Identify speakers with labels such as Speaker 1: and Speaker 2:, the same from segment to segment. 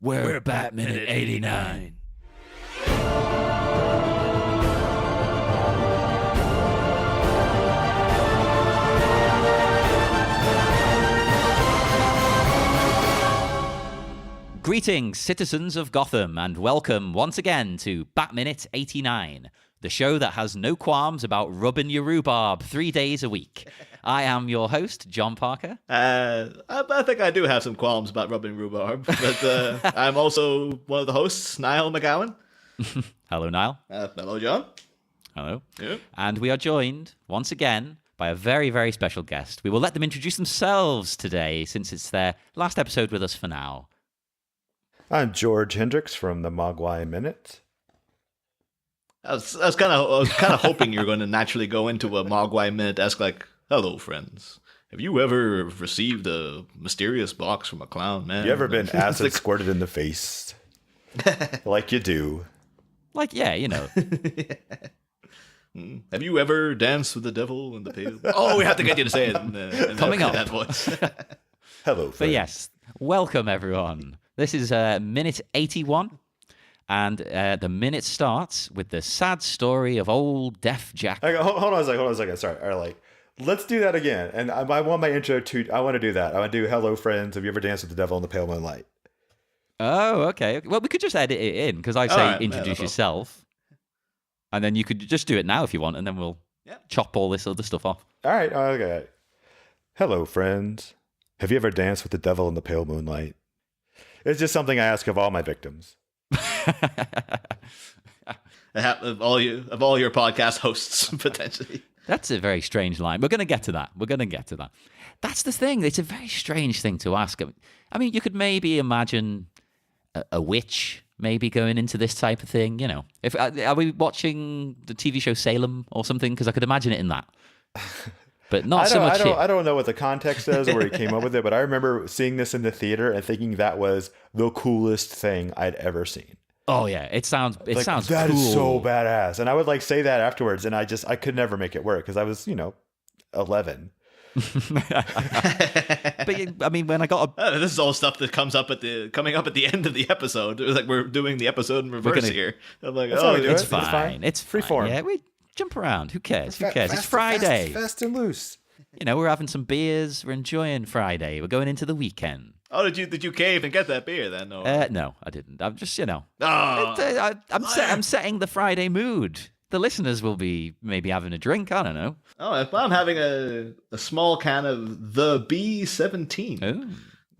Speaker 1: We're Bat Minute 89. Greetings, citizens of Gotham, and welcome once again to Bat Minute 89, the show that has no qualms about rubbing your rhubarb 3 days a week. I am your host, John Parker.
Speaker 2: I think I do have some qualms about rubbing rhubarb, but I'm also one of the hosts, Niall McGowan.
Speaker 1: Hello, Niall.
Speaker 2: Hello, John.
Speaker 1: Hello.
Speaker 2: Yeah.
Speaker 1: And we are joined, once again, by a very, very special guest. We will let them introduce themselves today, since it's their last episode with us for now.
Speaker 3: I'm George Hendricks from the Mogwai Minute.
Speaker 2: I was kind of hoping you were going to naturally go into a Mogwai Minute-esque, like, hello, friends. Have you ever received a mysterious box from a clown, man?
Speaker 3: You ever been acid squirted in the face? Like you do.
Speaker 1: Like, yeah, you know.
Speaker 2: Have you ever danced with the devil in the pale? Oh, we have to get you to say it in
Speaker 1: Coming up.
Speaker 2: that voice.
Speaker 3: Hello, friends.
Speaker 1: But yes, welcome, everyone. This is minute 81, and the minute starts with the sad story of old Deaf Jack.
Speaker 3: Okay, hold on a second. Sorry. All right, like, let's do that again. And I want my intro to, I want to do that. I want to do, hello, friends. Have you ever danced with the devil in the pale moonlight?
Speaker 1: Oh, okay. Well, we could just edit it in, because I say
Speaker 2: right,
Speaker 1: introduce yourself, and then you could just do it now if you want, and then we'll chop all this other stuff off.
Speaker 3: All right, okay. Hello, friends. Have you ever danced with the devil in the pale moonlight? It's just something I ask of all my victims.
Speaker 2: Of all your podcast hosts, potentially.
Speaker 1: That's a very strange line. We're going to get to that. That's the thing. It's a very strange thing to ask. I mean, you could maybe imagine a witch maybe going into this type of thing, you know. Are we watching the TV show Salem or something? Because I could imagine it in that. But not so much.
Speaker 3: I don't know what the context is or where he came up with it, but I remember seeing this in the theater and thinking that was the coolest thing I'd ever seen.
Speaker 1: Oh yeah, it sounds
Speaker 3: that
Speaker 1: cool.
Speaker 3: Is so badass, and I would like say that afterwards, and I could never make it work because I was 11.
Speaker 1: But I mean, when I got
Speaker 2: this is all stuff that coming up at the end of the episode. It was like we're doing the episode in reverse here. I'm like,
Speaker 1: it's fine. It's
Speaker 3: free form.
Speaker 1: Yeah, we jump around. Who cares? It's Friday.
Speaker 3: Fast and loose.
Speaker 1: We're having some beers. We're enjoying Friday. We're going into the weekend.
Speaker 2: Oh, did you cave and get that beer then? Or?
Speaker 1: No, I didn't. I'm just
Speaker 2: I'm
Speaker 1: setting the Friday mood. The listeners will be maybe having a drink. I don't know.
Speaker 2: Oh, I'm having a small can of the B17.
Speaker 1: Oh,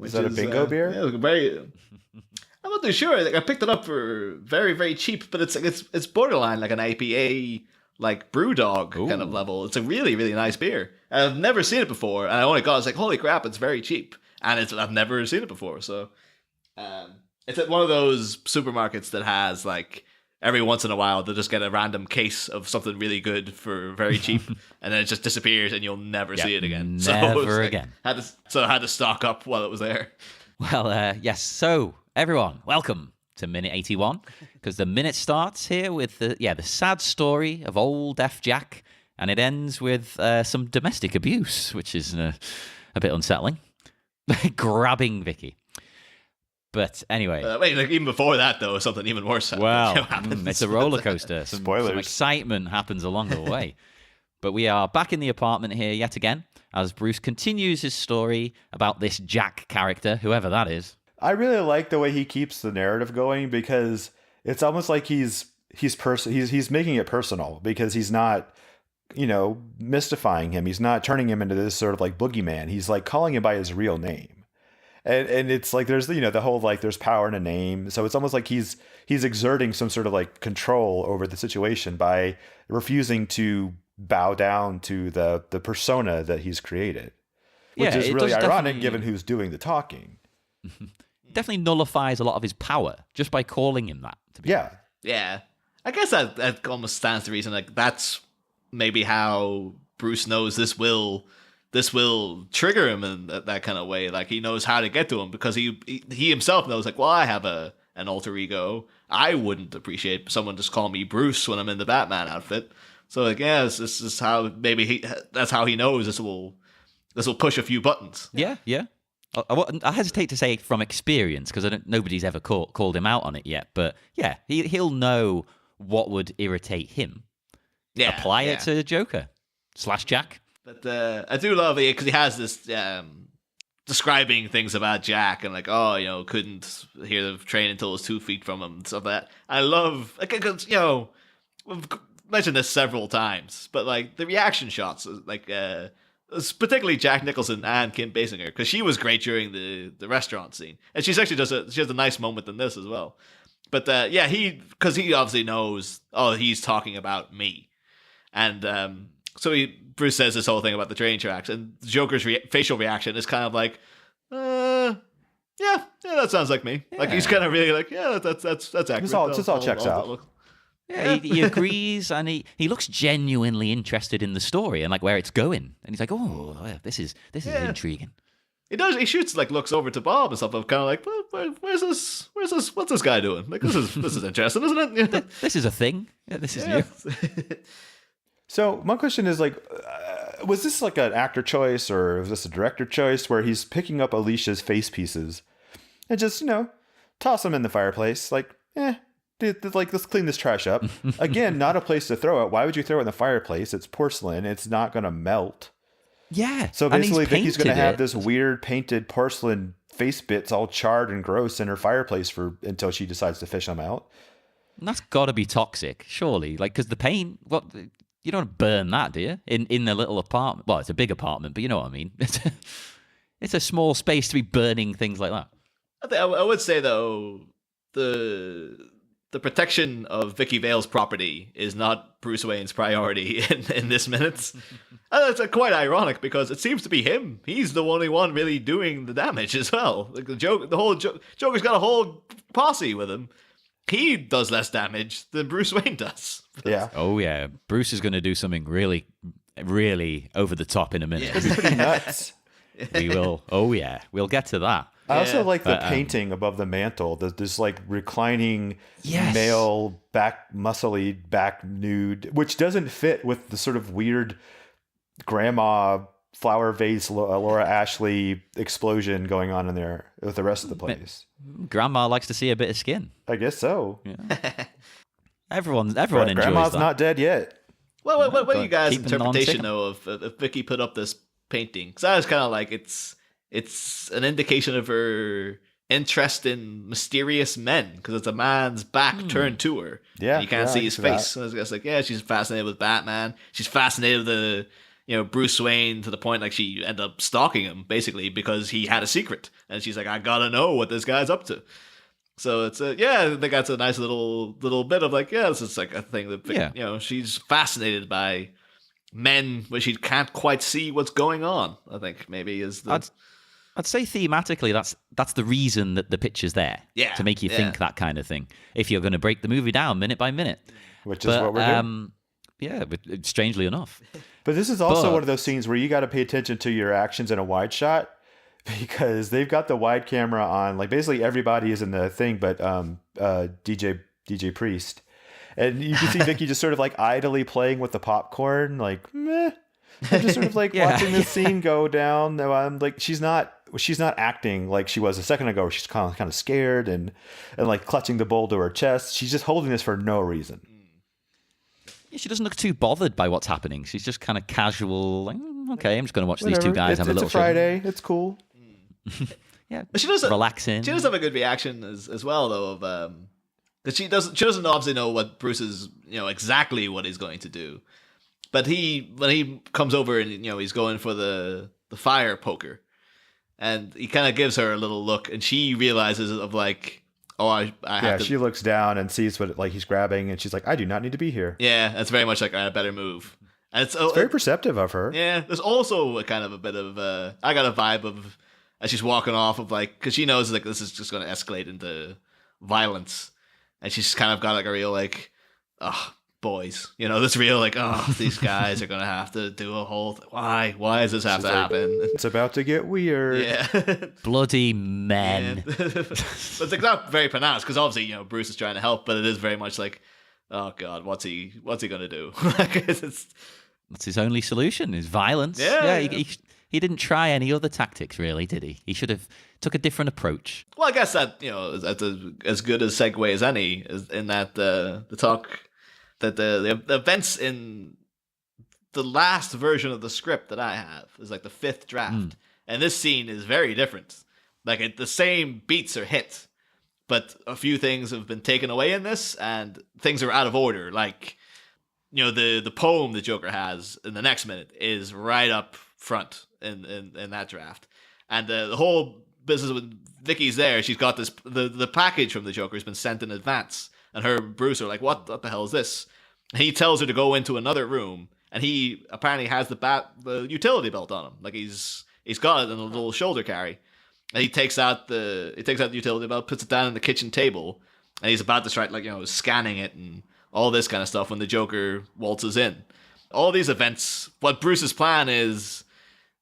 Speaker 3: is that a bingo beer?
Speaker 2: Yeah, very. I'm not too sure. Like, I picked it up for very, very cheap, but it's borderline like an IPA, like BrewDog kind of level. It's a really, really nice beer. I've never seen it before, and I only got. I was like, holy crap, it's very cheap, and I've never seen it before. So, it's at one of those supermarkets that has like every once in a while they'll just get a random case of something really good for very cheap, and then it just disappears, and you'll never see it again.
Speaker 1: Never again.
Speaker 2: I had to stock up while it was there.
Speaker 1: Well, yes. So, everyone, welcome to minute 81, because the minute starts here with the sad story of old Deaf Jack, and it ends with some domestic abuse, which is a bit unsettling. Grabbing Vicky. But anyway.
Speaker 2: Even before that, though, something even worse happens.
Speaker 1: It's a roller coaster. Some excitement happens along the way. But we are back in the apartment here yet again, as Bruce continues his story about this Jack character, whoever that is.
Speaker 3: I really like the way he keeps the narrative going, because it's almost like he's making it personal, because he's not, mystifying him. He's not turning him into this sort of like boogeyman. He's like calling him by his real name. And it's like there's the whole like there's power in a name. So it's almost like he's exerting some sort of like control over the situation by refusing to bow down to the persona that he's created. Which is really ironic given who's doing the talking.
Speaker 1: Definitely nullifies a lot of his power just by calling him that.
Speaker 2: Yeah. I guess that almost stands to reason. Like, that's maybe how Bruce knows this will trigger him in that kind of way. Like, he knows how to get to him because he himself knows, like, well, I have an alter ego. I wouldn't appreciate someone just calling me Bruce when I'm in the Batman outfit. So, like, yeah, this is how that's how he knows this will push a few buttons.
Speaker 1: Yeah. I hesitate to say from experience because nobody's ever called him out on it yet. But yeah, he'll know what would irritate him.
Speaker 2: Yeah,
Speaker 1: apply it to Joker / Jack.
Speaker 2: But I do love it because he has this describing things about Jack and like, oh, couldn't hear the train until it was 2 feet from him and stuff like that. I love, because, we've mentioned this several times, but like the reaction shots, like, particularly Jack Nicholson and Kim Basinger, because she was great during the restaurant scene. And she's actually she has a nice moment in this as well. But because he obviously knows, oh, he's talking about me. And so Bruce says this whole thing about the train tracks, and Joker's facial reaction is kind of like, yeah, that sounds like me. Yeah. Like he's kind of really like, yeah, that's accurate.
Speaker 3: This all checks out.
Speaker 1: Yeah, he agrees, and he looks genuinely interested in the story and like where it's going. And he's like, oh, this is intriguing.
Speaker 2: He does. He shoots like looks over to Bob and stuff. I'm kind of like, where's this? What's this guy doing? Like this is interesting, isn't it? Yeah.
Speaker 1: This is a thing. Yeah, this is new.
Speaker 3: So my question is like, was this like an actor choice or was this a director choice where he's picking up Alicia's face pieces and just toss them in the fireplace? Like, let's clean this trash up. Again, not a place to throw it. Why would you throw it in the fireplace? It's porcelain. It's not going to melt.
Speaker 1: Yeah.
Speaker 3: So basically, Vicky's going to have this weird painted porcelain face bits all charred and gross in her fireplace until she decides to fish them out.
Speaker 1: And that's got to be toxic, surely. Like, because the paint, you don't burn that, do you? In the little apartment. Well, it's a big apartment, but you know what I mean. It's a small space to be burning things like that.
Speaker 2: I would say though, the protection of Vicky Vale's property is not Bruce Wayne's priority in this minute. And it's quite ironic because it seems to be him. He's the only one really doing the damage as well. Like Joker's got a whole posse with him. He does less damage than Bruce Wayne does.
Speaker 3: Yeah.
Speaker 1: Oh yeah, Bruce is going to do something really, really over the top in a minute.
Speaker 3: It's pretty nuts.
Speaker 1: We will. Oh yeah, we'll get to that.
Speaker 3: I also like the painting above the mantle. This like reclining male muscly back nude, which doesn't fit with the sort of weird grandma flower vase Laura Ashley explosion going on in there with the rest of the place.
Speaker 1: Grandma likes to see a bit of skin.
Speaker 3: I guess so.
Speaker 1: Yeah. Everyone enjoys
Speaker 3: Grandma's
Speaker 1: that.
Speaker 3: not dead yet.
Speaker 2: Well, what are you guys' interpretation though of Vicky put up this painting? Because I was kind of like it's an indication of her interest in mysterious men because it's a man's back turned to her.
Speaker 3: Yeah,
Speaker 2: you can't see his face. So I was like, yeah, she's fascinated with Batman. She's fascinated with Bruce Wayne to the point like she ended up stalking him basically because he had a secret, and she's like, I gotta know what this guy's up to. So it's I think that's a nice little bit of like, this is like a thing that she's fascinated by men where she can't quite see what's going on. I think maybe is the.
Speaker 1: I'd say thematically, that's the reason that the picture's there.
Speaker 2: Yeah,
Speaker 1: to make you think that kind of thing. If you're going to break the movie down minute by minute,
Speaker 3: which is what we're doing.
Speaker 1: Yeah, but strangely enough.
Speaker 3: But this is also one of those scenes where you got to pay attention to your actions in a wide shot because they've got the wide camera on. Like basically everybody is in the thing, but DJ Priest, and you can see Vicky just sort of like idly playing with the popcorn, like meh. I'm just sort of like watching this scene go down. I'm like, she's not acting like she was a second ago. Where she's kind of scared and like clutching the bowl to her chest. She's just holding this for no reason.
Speaker 1: Yeah, she doesn't look too bothered by what's happening. She's just kind of casual. Like, okay, I'm just going to watch these two guys have a little.
Speaker 3: It's a Friday. It's cool.
Speaker 1: Yeah,
Speaker 2: but she does
Speaker 1: relaxing.
Speaker 2: She does have a good reaction as well, though. Of that she doesn't obviously know what Bruce is, exactly what he's going to do. But when he comes over and he's going for the fire poker, and he kind of gives her a little look, and she realizes of like, oh, I have to.
Speaker 3: She looks down and sees what he's grabbing, and she's like, I do not need to be here.
Speaker 2: Yeah, that's very much like I better move. And it's
Speaker 3: very perceptive of her.
Speaker 2: Yeah, there's also a kind of a bit of I got a vibe of as she's walking off of like, because she knows like this is just going to escalate into violence, and she's kind of got like a real like, boys, this real like, these guys are gonna have to do a whole why does this have to happen?
Speaker 3: It's about to get weird.
Speaker 2: Yeah.
Speaker 1: Bloody men.
Speaker 2: But it's like not very pronounced because obviously Bruce is trying to help, but it is very much like, oh god, what's he gonna do? That's
Speaker 1: his only solution is violence.
Speaker 2: Yeah.
Speaker 1: He didn't try any other tactics, really, did he? He should have took a different approach.
Speaker 2: Well, I guess that that's as good a segue as any, is in that the talk that the events in the last version of the script that I have is like the 5th draft, and this scene is very different. Like the same beats are hit, but a few things have been taken away in this, and things are out of order. Like, the poem the Joker has in the next minute is right up front in that draft, and the whole business with Vicky's there. She's got this the package from the Joker has been sent in advance, and her and Bruce are like, "What the hell is this?" And he tells her to go into another room, and he apparently has the utility belt on him, like he's got it in a little shoulder carry. And he takes out the utility belt, puts it down on the kitchen table, and he's about to start scanning it and all this kind of stuff when the Joker waltzes in. All these events, what Bruce's plan is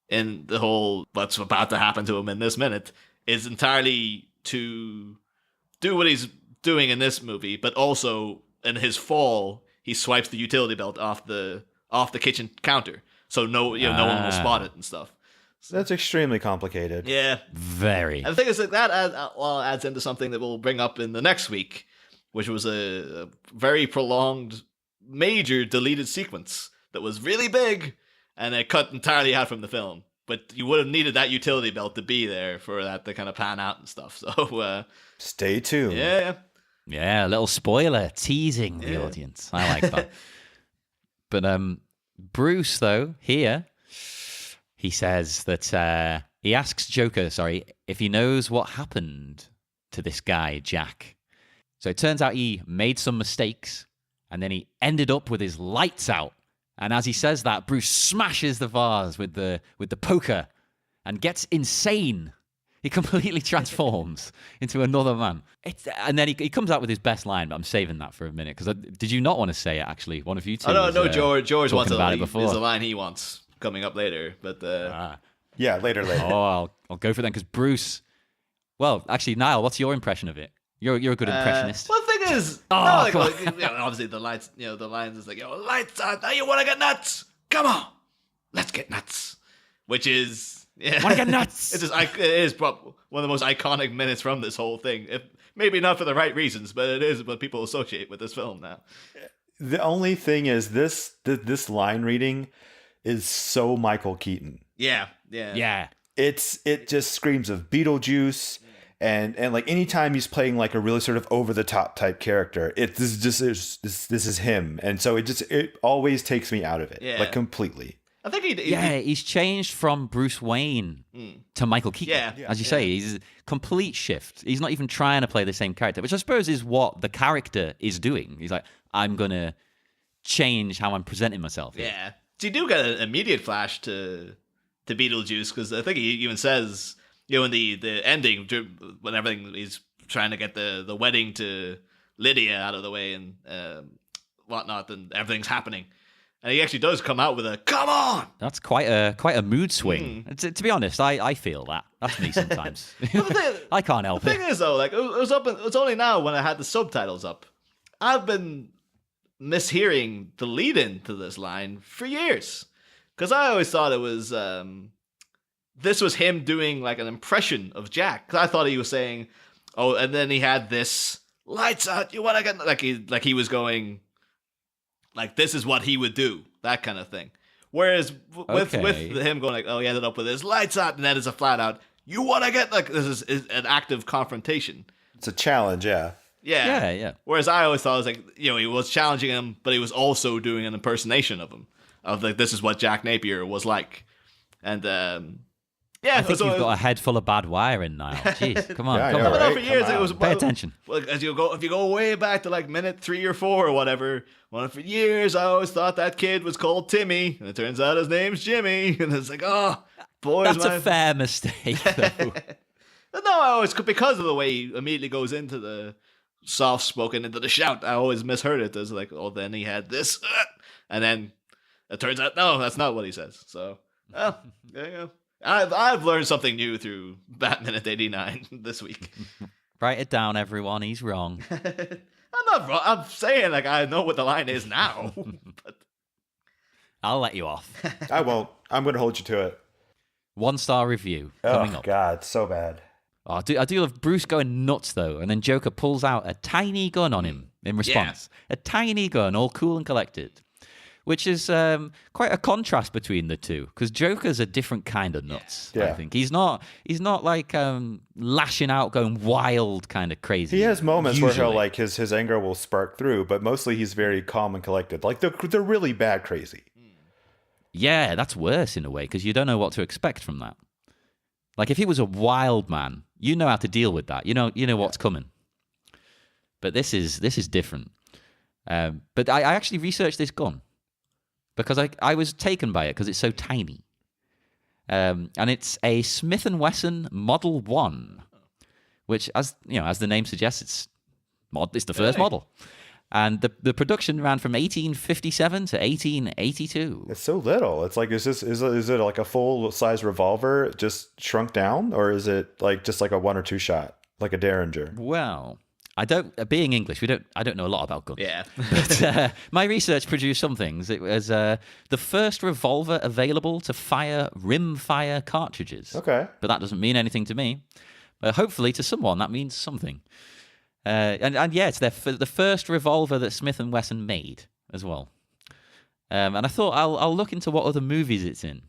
Speaker 2: in the whole what's about to happen to him in this minute is entirely to do what he's doing in this movie, but also in his fall, he swipes the utility belt off the kitchen counter, so no one will spot it and stuff.
Speaker 3: That's extremely complicated.
Speaker 2: Yeah.
Speaker 1: Very.
Speaker 2: And the thing is that adds into something that we'll bring up in the next week, which was a very prolonged, major deleted sequence that was really big, and it cut entirely out from the film. But you would have needed that utility belt to be there for that to kind of pan out and stuff. So
Speaker 3: stay tuned.
Speaker 2: Yeah.
Speaker 1: Yeah, a little spoiler, teasing the audience. I like that. But Bruce, though, here... He says that he asks Joker, if he knows what happened to this guy, Jack. So it turns out he made some mistakes, and then he ended up with his lights out. And as he says that, Bruce smashes the vase with the poker and gets insane. He completely transforms into another man. And then he comes out with his best line, but I'm saving that for a minute, because did you not want to say it, actually? One of you two
Speaker 2: no, George wants
Speaker 1: about it before.
Speaker 2: There's a line he wants coming up later, but
Speaker 3: yeah, later.
Speaker 1: Oh, I'll go for that, because Bruce. Well, actually, Niall, what's your impression of it? You're a good impressionist.
Speaker 2: Well, the thing is, obviously the lights, the lines is like, lights out, now you want to get nuts? Come on, let's get nuts. Which is,
Speaker 1: want to get nuts?
Speaker 2: It is probably one of the most iconic minutes from this whole thing. Maybe not for the right reasons, but it is what people associate with this film now.
Speaker 3: The only thing is this line reading is so Michael Keaton.
Speaker 2: Yeah.
Speaker 3: It just screams of Beetlejuice, and like anytime he's playing like a really sort of over the top type character, this is him, and so it always takes me out of it, like completely.
Speaker 2: I think
Speaker 1: he's changed from Bruce Wayne to Michael Keaton. As you say, he's a complete shift. He's not even trying to play the same character, which I suppose is what the character is doing. He's like, I'm gonna change how I'm presenting myself here.
Speaker 2: Yeah. So you do get an immediate flash to Beetlejuice, because I think he even says, in the ending, when everything, he's trying to get the wedding to Lydia out of the way and whatnot, and everything's happening. And he actually does come out with a, come on!
Speaker 1: That's quite a mood swing. To be honest, I feel that. That's me sometimes. I can't help it.
Speaker 2: The thing is, though, like, it was only now when I had the subtitles up. I've been mishearing the lead-in to this line for years, because I always thought it was this was him doing like an impression of Jack, because I thought he was saying, and then he had this lights out, you want to get, like he was going like, this is what he would do, that kind of thing. Whereas with him going like, he ended up with his lights out, and then it's a flat out, you want to get, like, this is an active confrontation.
Speaker 3: It's a challenge.
Speaker 1: Yeah.
Speaker 2: Whereas I always thought it was like, he was challenging him, but he was also doing an impersonation of him. Of like, this is what Jack Napier was like. And
Speaker 1: I think you've got a head full of bad wiring, Niall. Jeez, come on.
Speaker 2: For years, it was,
Speaker 1: pay attention.
Speaker 2: If you go way back to like minute 3 or 4 or whatever, for years I always thought that kid was called Timmy, and it turns out his name's Jimmy, and it's like, boys,
Speaker 1: that's a fair mistake, though.
Speaker 2: No, I always, because of the way he immediately goes into the soft-spoken, into the shout, I always misheard it as like, then he had this, and then it turns out, no, that's not what he says. So, there you go. I've learned something new through Batman at 89 this week.
Speaker 1: Write it down, everyone. He's wrong.
Speaker 2: I'm not wrong. I'm saying like I know what the line is now. But
Speaker 1: I'll let you off.
Speaker 3: I won't. I'm going to hold you to it.
Speaker 1: 1-star review coming
Speaker 3: Oh,
Speaker 1: up.
Speaker 3: God, so bad.
Speaker 1: Oh, I do love Bruce going nuts, though, and then Joker pulls out a tiny gun on him in response. Yeah. A tiny gun, all cool and collected, which is quite a contrast between the two, because Joker's a different kind of nuts, I think. He's not like lashing out, going wild, kind of crazy.
Speaker 3: He has moments where he'll, like, his anger will spark through, but mostly he's very calm and collected. Like, they're really bad crazy.
Speaker 1: Yeah, that's worse in a way, because you don't know what to expect from that. Like, if he was a wild man, you know how to deal with that. You know what's coming. But this is different. But I actually researched this gun because I was taken by it because it's so tiny. And it's a Smith & Wesson Model 1, which, as the name suggests, it's the first model. And the production ran from 1857 to 1882.
Speaker 3: It's so little. It's like, is it like a full size revolver just shrunk down, or is it like just like a 1 or 2 shot, like a Derringer?
Speaker 1: Well, being English, I don't know a lot about guns.
Speaker 2: Yeah.
Speaker 1: But my research produced some things. It was the first revolver available to fire rim-fire cartridges.
Speaker 3: Okay.
Speaker 1: But that doesn't mean anything to me. But hopefully to someone that means something. And yeah, it's the first revolver that Smith & Wesson made as well. And I thought I'll look into what other movies it's in.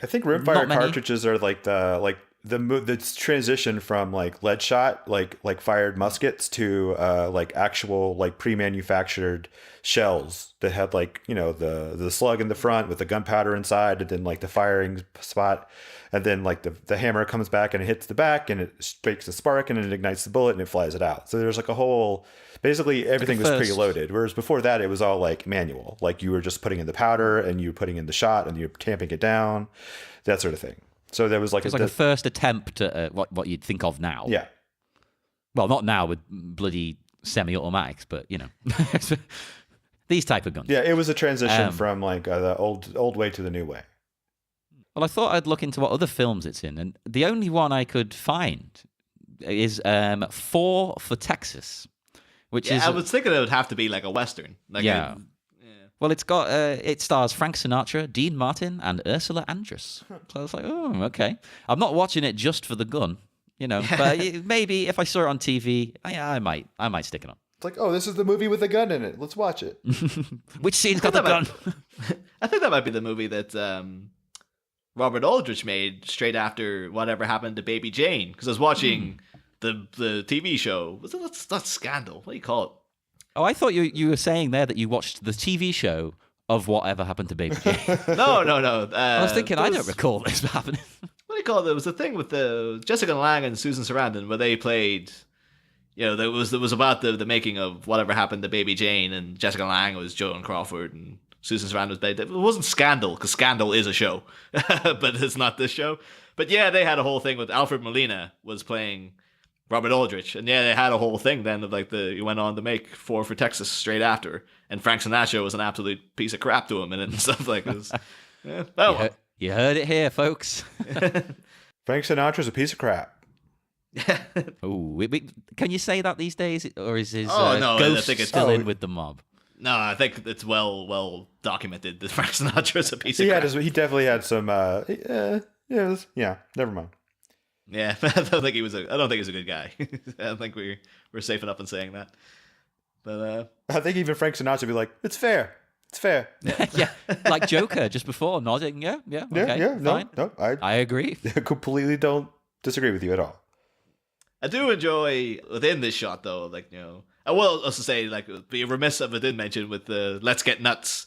Speaker 3: I think rimfire cartridges are like the transition from like lead shot, like fired muskets, to like actual like pre-manufactured shells that had like, the slug in the front with the gunpowder inside, and then like the firing spot. And then like the hammer comes back and it hits the back and it strikes a spark and it ignites the bullet and it flies it out. So there's like a whole, basically everything was preloaded. Whereas before that, it was all like manual. Like you were just putting in the powder and you were putting in the shot and you're tamping it down, that sort of thing. So there was like
Speaker 1: a first attempt at what you'd think of now.
Speaker 3: Yeah.
Speaker 1: Well, not now with bloody semi-automatics, but these type of guns.
Speaker 3: Yeah, it was a transition from like the old way to the new way.
Speaker 1: Well, I thought I'd look into what other films it's in, and the only one I could find is 4 for Texas, which is...
Speaker 2: I was thinking it would have to be like a Western. Like
Speaker 1: Well, it's got it stars Frank Sinatra, Dean Martin, and Ursula Andress. So I was like, oh, okay. I'm not watching it just for the gun, but maybe if I saw it on TV, I might stick it on.
Speaker 3: It's like, oh, this is the movie with the gun in it. Let's watch it.
Speaker 1: Which scene's got the gun?
Speaker 2: I think that might be the movie that Robert Aldrich made straight after Whatever Happened to Baby Jane, because I was watching the TV show. That's Scandal. What do you call it?
Speaker 1: Oh, I thought you were saying there that you watched the TV show of Whatever Happened to Baby Jane.
Speaker 2: No.
Speaker 1: I was thinking, I don't recall this happening.
Speaker 2: What do you call it? There was a thing with Jessica Lange and Susan Sarandon where they played. There was about the making of Whatever Happened to Baby Jane, and Jessica Lange was Joan Crawford, and Susan Sarandon was played. It wasn't Scandal, because Scandal is a show, but it's not this show. But yeah, they had a whole thing with Alfred Molina was playing Robert Aldrich, and yeah, they had a whole thing then of like you went on to make 4 for Texas straight after, and Frank Sinatra was an absolute piece of crap to him and stuff like this.
Speaker 1: You heard it here, folks.
Speaker 3: Frank Sinatra's a piece of crap.
Speaker 1: Oh, can you say that these days, or is his
Speaker 2: no,
Speaker 1: ghost
Speaker 2: I think it's
Speaker 1: still in with the mob?
Speaker 2: No, I think it's well documented that Frank Sinatra is a piece of crap.
Speaker 3: He definitely had some. Never mind.
Speaker 2: Yeah, I don't think he's a good guy. I don't think we're safe enough in saying that. But
Speaker 3: I think even Frank Sinatra would be like, "It's fair. It's fair."
Speaker 1: Yeah, like Joker just before nodding. Yeah. Okay, fine.
Speaker 3: No, I
Speaker 1: agree.
Speaker 3: Completely don't disagree with you at all.
Speaker 2: I do enjoy within this shot though, like I will also say, like, be remiss if I did mention with the "Let's Get Nuts"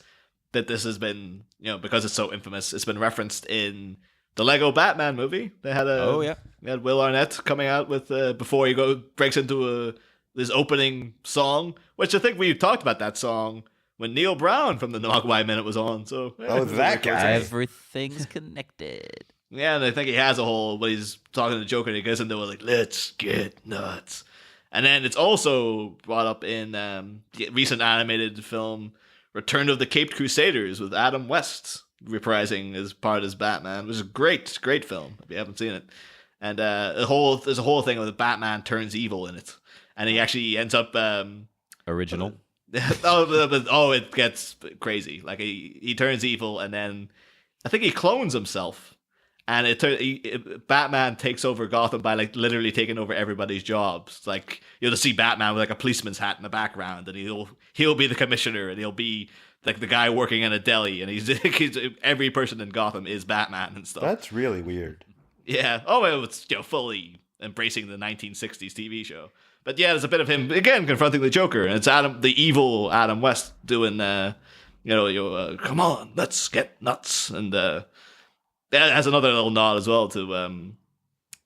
Speaker 2: that this has been, because it's so infamous, it's been referenced in the Lego Batman movie. They had they had Will Arnett coming out with before he breaks into this opening song, which I think we talked about that song when Neil Brown from the Mogwai Minute was on. So
Speaker 3: that guy,
Speaker 1: everything's connected.
Speaker 2: Yeah, and I think he has a whole, when he's talking to the Joker, and he goes into like, "Let's get nuts." And then it's also brought up in the recent animated film Return of the Caped Crusaders with Adam West reprising as part as Batman, which is a great film if you haven't seen it. And there's a whole thing where the Batman turns evil in it, and he actually ends up
Speaker 1: original.
Speaker 2: It gets crazy. Like he turns evil, and then I think he clones himself. And Batman takes over Gotham by like literally taking over everybody's jobs. Like you'll see Batman with like a policeman's hat in the background, and he'll be the commissioner, and he'll be like the guy working in a deli, and he's every person in Gotham is Batman and stuff.
Speaker 3: That's really weird.
Speaker 2: Yeah. Oh, well, it's fully embracing the 1960s TV show. But yeah, there's a bit of him again confronting the Joker, and it's the evil Adam West doing, come on, let's get nuts, and that has another little nod as well to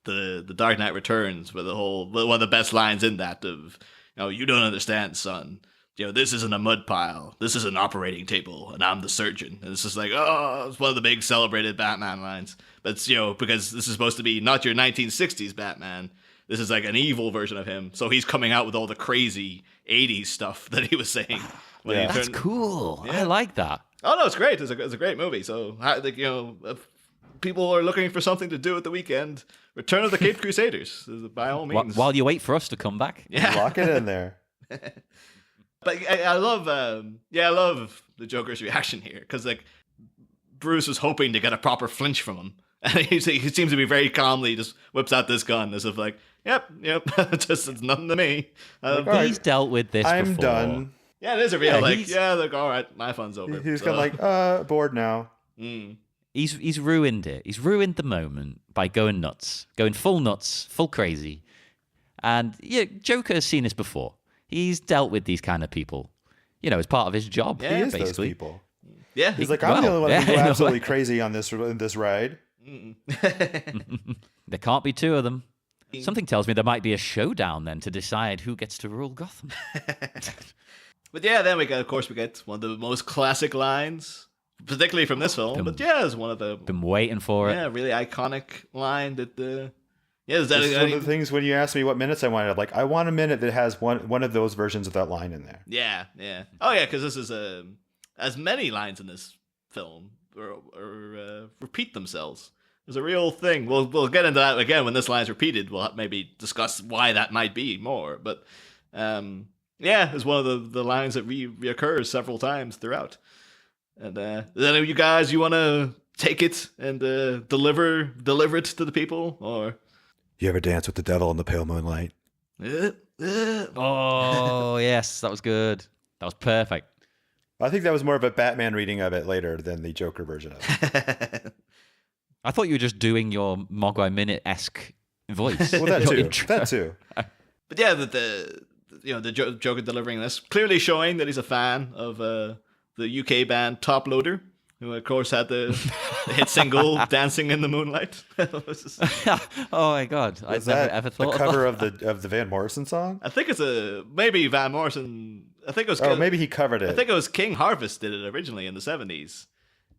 Speaker 2: the Dark Knight Returns, where one of the best lines in that of, you don't understand, son. This isn't a mud pile. This is an operating table, and I'm the surgeon. And it's just like, it's one of the big celebrated Batman lines. But it's, because this is supposed to be not your 1960s Batman. This is like an evil version of him. So he's coming out with all the crazy 80s stuff that he was saying.
Speaker 1: That's cool. Yeah. I like that.
Speaker 2: Oh, no, it's great. It's a great movie. So, if people are looking for something to do at the weekend, Return of the Caped Crusaders, by all means.
Speaker 1: While you wait for us to come back.
Speaker 2: Yeah.
Speaker 3: Lock it in there.
Speaker 2: But I love the Joker's reaction here, because like Bruce was hoping to get a proper flinch from him, and he seems to be very calmly just whips out this gun as if like, yep, just it's nothing to me.
Speaker 1: He's dealt with this.
Speaker 3: I'm
Speaker 1: before.
Speaker 3: done.
Speaker 2: Yeah, it is a real all right, my fun's over.
Speaker 3: He's kind of like bored now.
Speaker 1: He's ruined it. He's ruined the moment by going nuts, going full nuts, full crazy, and Joker has seen this before. He's dealt with these kind of people, as part of his job.
Speaker 3: Yeah, he is
Speaker 1: basically.
Speaker 3: Those people.
Speaker 2: Yeah,
Speaker 3: he's like, I'm the only one who go absolutely crazy on this ride.
Speaker 1: There can't be two of them. Something tells me there might be a showdown then to decide who gets to rule Gotham.
Speaker 2: But yeah, then we get one of the most classic lines, particularly from this film. It's one of the
Speaker 1: been waiting for it.
Speaker 2: Yeah, really iconic line that.
Speaker 3: It's one of the things when you asked me what minutes I wanted, I want a minute that has one of those versions of that line in there.
Speaker 2: Yeah. Oh yeah, because this is as many lines in this film or repeat themselves. There's a real thing. We'll get into that again when this line's repeated. We'll maybe discuss why that might be more. But it's one of the lines that reoccurs several times throughout. And then you guys, you want to take it and deliver it to the people, or?
Speaker 3: You ever dance with the devil in the pale moonlight?
Speaker 1: Oh, yes. That was good. That was perfect.
Speaker 3: I think that was more of a Batman reading of it later than the Joker version of it.
Speaker 1: I thought you were just doing your Mogwai Minute-esque voice.
Speaker 3: Well, that too.
Speaker 2: But yeah, the Joker delivering this, clearly showing that he's a fan of the UK band Top Loader, who of course had the hit single "Dancing in the Moonlight."
Speaker 1: Oh my god! I never ever thought
Speaker 3: the cover of the Van Morrison song.
Speaker 2: I think it's maybe Van Morrison. I think it was.
Speaker 3: Maybe he covered it.
Speaker 2: I think it was King Harvest did it originally in the 70s,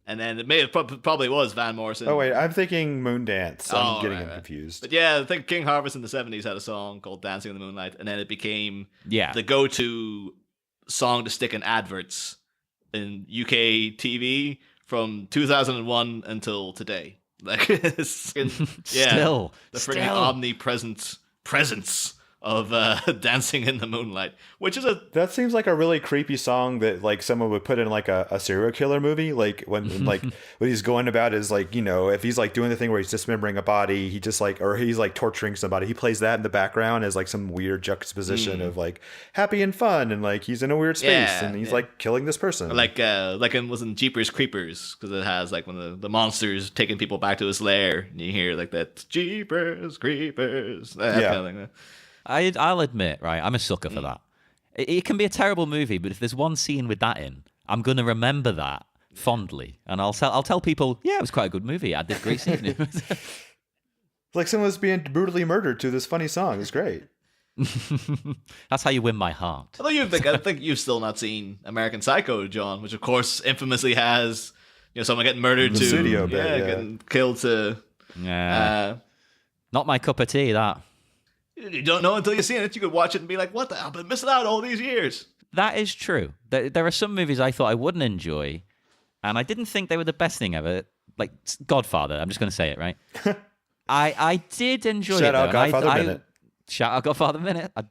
Speaker 2: and then it probably was Van Morrison.
Speaker 3: Oh wait, I'm thinking Moondance. I'm getting confused.
Speaker 2: But yeah, I think King Harvest in the 70s had a song called "Dancing in the Moonlight," and then it became the go-to song to stick in adverts in UK TV from 2001 until today. Like, the freaking omnipresent presence of Dancing in the Moonlight, which is
Speaker 3: that seems like a really creepy song that like someone would put in like a serial killer movie, like when like what he's going about is like, if he's like doing the thing where he's dismembering a body, he just like, or he's like torturing somebody, he plays that in the background as like some weird juxtaposition of like happy and fun, and like he's in a weird space and he's like killing this person, like
Speaker 2: in Jeepers Creepers, because it has like when the monster's taking people back to his lair, and you hear like that Jeepers Creepers, kind of thing.
Speaker 1: I'll admit, right, I'm a sucker for that. It can be a terrible movie, but if there's one scene with that in, I'm going to remember that fondly. And I'll tell people, yeah, it was quite a good movie. I did a great scene.
Speaker 3: It's like someone was being brutally murdered to this funny song. It's great.
Speaker 1: That's how you win my heart.
Speaker 2: Although I think you've still not seen American Psycho, John, which of course infamously has someone getting murdered
Speaker 3: the studio bit,
Speaker 2: getting killed to.
Speaker 1: Yeah. Not my cup of tea, that.
Speaker 2: You don't know until you've seen it. You could watch it and be like, what the hell? I've been missing out all these years.
Speaker 1: That is true. There are some movies I thought I wouldn't enjoy, and I didn't think they were the best thing ever. Like Godfather. I'm just going to say it, right? I did enjoy
Speaker 3: Shout
Speaker 1: it.
Speaker 3: Out Godfather Minute.
Speaker 1: Shout out Godfather Minute. I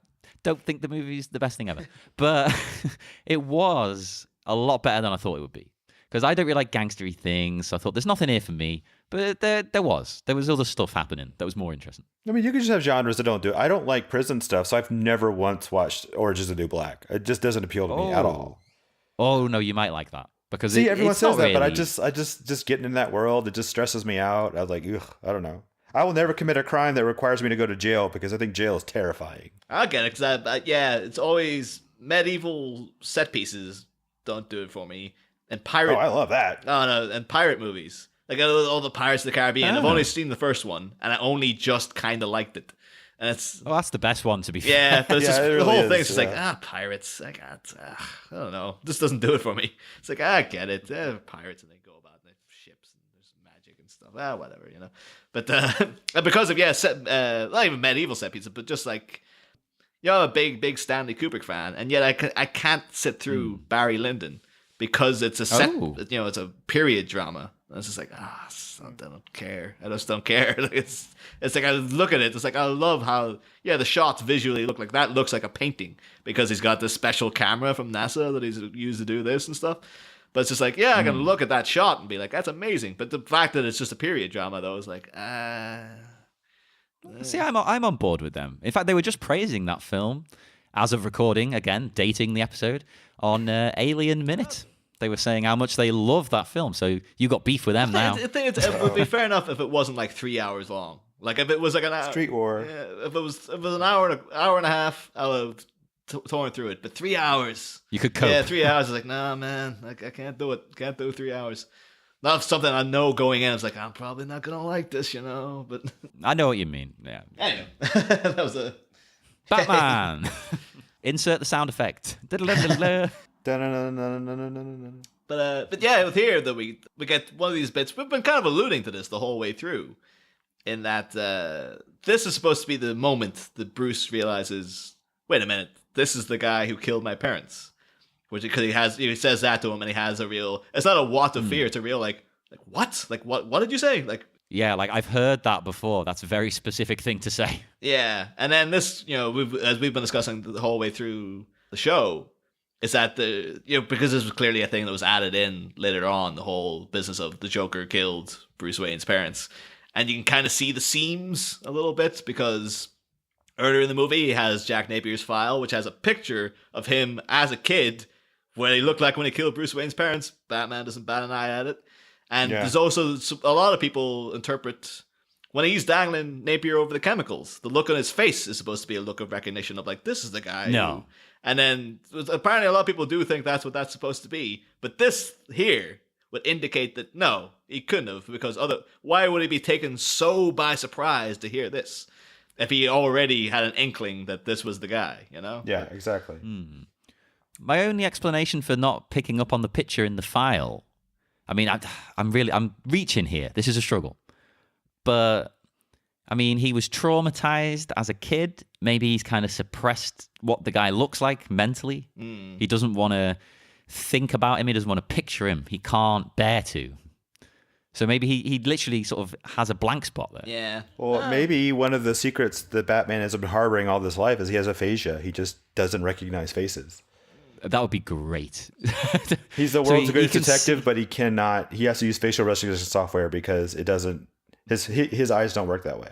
Speaker 1: don't think the movie's the best thing ever. But it was a lot better than I thought it would be. Because I don't really like gangstery things, so I thought there's nothing here for me. But there was other stuff happening that was more interesting.
Speaker 3: I mean, you can just have genres that don't do it. I don't like prison stuff, so I've never once watched Orange is the New Black. It just doesn't appeal to me at all.
Speaker 1: Oh no, you might like that because
Speaker 3: see, everyone
Speaker 1: it's
Speaker 3: says that,
Speaker 1: really...
Speaker 3: but I just getting in that world, it just stresses me out. I was like, ugh, I don't know. I will never commit a crime that requires me to go to jail because I think jail is terrifying.
Speaker 2: I get it, because it's always medieval set pieces don't do it for me, and pirate.
Speaker 3: Oh, I love that.
Speaker 2: Oh no, and pirate movies. Like all the Pirates of the Caribbean. I've only seen the first one, and I only just kind of liked it. And it's
Speaker 1: that's the best one, to be fair.
Speaker 2: Yeah, but it's just,
Speaker 3: really
Speaker 2: the whole
Speaker 3: is,
Speaker 2: thing's just like pirates. I don't know. This doesn't do it for me. It's like I get it, pirates, and they go about their ships and there's magic and stuff. Whatever, you know. But because of not even medieval set pieces, but just like you're a big Stanley Kubrick fan, and yet I can't sit through Barry Lyndon because it's a set. It's a period drama. And it's just like I don't care. I just don't care. It's like I look at it. It's like I love how the shots visually look like that. Looks like a painting because he's got this special camera from NASA that he's used to do this and stuff. But it's just like I can look at that shot and be like that's amazing. But the fact that it's just a period drama though is like
Speaker 1: See, I'm on board with them. In fact, they were just praising that film as of recording, again dating the episode on Alien Minute. They were saying how much they love that film, so you got beef with them now.
Speaker 2: It would be fair enough if it wasn't like 3 hours long. Like if it was like an hour,
Speaker 3: Street War.
Speaker 2: Yeah, if it was an hour and a half, I would have torn through it. But 3 hours,
Speaker 1: you could cope.
Speaker 2: Yeah, 3 hours is like, nah, man, I can't do it. Can't do 3 hours. Not something I know going in. I was like, I'm probably not gonna like this, you know. But
Speaker 1: I know what you mean. Yeah.
Speaker 2: Anyway, that was a
Speaker 1: Batman. Insert the sound effect.
Speaker 2: But with here that we get one of these bits. We've been kind of alluding to this the whole way through, in that this is supposed to be the moment that Bruce realizes, wait a minute, this is the guy who killed my parents. Which because he says that to him, and he has a real. It's not a what of fear. It's a real like what? Like what did you say? Like
Speaker 1: yeah, like I've heard that before. That's a very specific thing to say.
Speaker 2: Yeah, and then this, as we've been discussing the whole way through the show. Is that because this was clearly a thing that was added in later on, the whole business of the Joker killed Bruce Wayne's parents. And you can kind of see the seams a little bit because earlier in the movie he has Jack Napier's file, which has a picture of him as a kid, what he looked like when he killed Bruce Wayne's parents. Batman doesn't bat an eye at it. And there's also a lot of people interpret when he's dangling Napier over the chemicals, the look on his face is supposed to be a look of recognition of like, this is the guy.
Speaker 1: No.
Speaker 2: And then apparently a lot of people do think that's what that's supposed to be. But this here would indicate that no, he couldn't have, because why would he be taken so by surprise to hear this if he already had an inkling that this was the guy, you know?
Speaker 3: Yeah, exactly.
Speaker 1: My only explanation for not picking up on the picture in the file, I mean, I'm reaching here. This is a struggle. But I mean, he was traumatized as a kid. Maybe he's kind of suppressed what the guy looks like mentally. He doesn't want to think about him. He doesn't want to picture him. He can't bear to. So maybe he literally sort of has a blank spot there.
Speaker 2: Yeah.
Speaker 3: Well, maybe one of the secrets that Batman has been harboring all this life is he has aphasia. He just doesn't recognize faces.
Speaker 1: That would be great.
Speaker 3: He's the world's greatest detective, but he cannot. He has to use facial recognition software because it doesn't. His eyes don't work that way.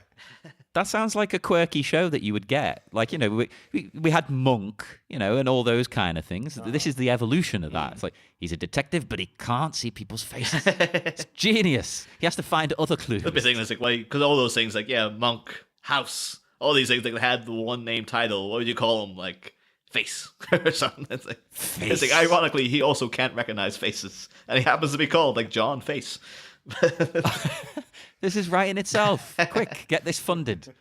Speaker 1: That sounds like a quirky show that you would get. Like, we had Monk, and all those kind of things. This is the evolution of that. It's like, he's a detective, but he can't see people's faces. It's genius. He has to find other clues.
Speaker 2: The big thing is like, because all those things, like, Monk, House, all these things, like, had the one name title. What would you call them? Like, Face or something. It's like, ironically, he also can't recognize faces. And he happens to be called, like, John Face.
Speaker 1: This is writing itself. Quick, get this funded.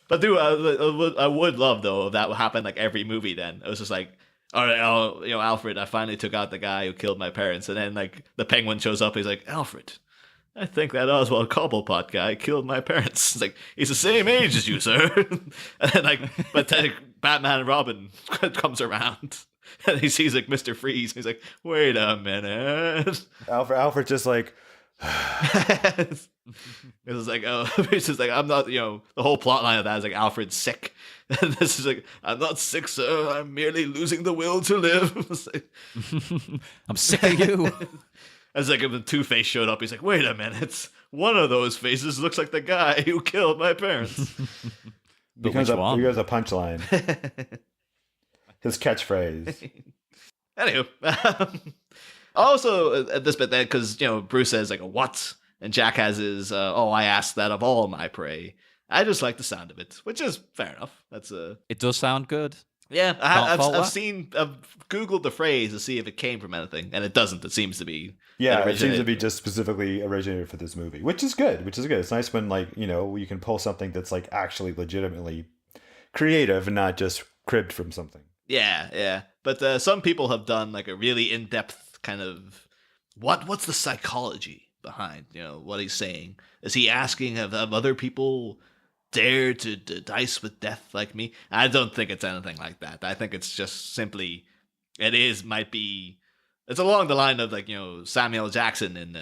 Speaker 2: But dude, I would love though if that would happen like every movie. Then it was just like, all right, Alfred, I finally took out the guy who killed my parents, and then like the Penguin shows up. He's like, Alfred, I think that Oswald Cobblepot guy killed my parents. It's like, he's the same age as you, sir. And then but then Batman and Robin comes around. And he sees like Mr. Freeze. And he's like, wait a minute.
Speaker 3: Alfred just like.
Speaker 2: It's like, it's just like, I'm not, the whole plot line of that is like Alfred's sick. And this is like, I'm not sick, sir. I'm merely losing the will to live.
Speaker 1: I'm sick of you.
Speaker 2: As like when Two-Face showed up, he's like, wait a minute, one of those faces looks like the guy who killed my parents.
Speaker 3: Because he has a punchline. His catchphrase.
Speaker 2: Anywho, also at this bit then, because Bruce says like, "What?" and Jack has his, "Oh, I asked that of all my prey." I just like the sound of it, which is fair enough. That's
Speaker 1: It does sound good.
Speaker 2: Yeah, I've Googled the phrase to see if it came from anything, and it doesn't. It seems to be.
Speaker 3: Yeah, it seems to be just specifically originated for this movie, which is good. It's nice when you can pull something that's like actually legitimately creative and not just cribbed from something.
Speaker 2: Yeah. But some people have done like a really in-depth kind of what's the psychology behind what he's saying. Is he asking have other people dare to dice with death like me? I don't think it's anything like that. I think it's just simply it's along the line of Samuel Jackson in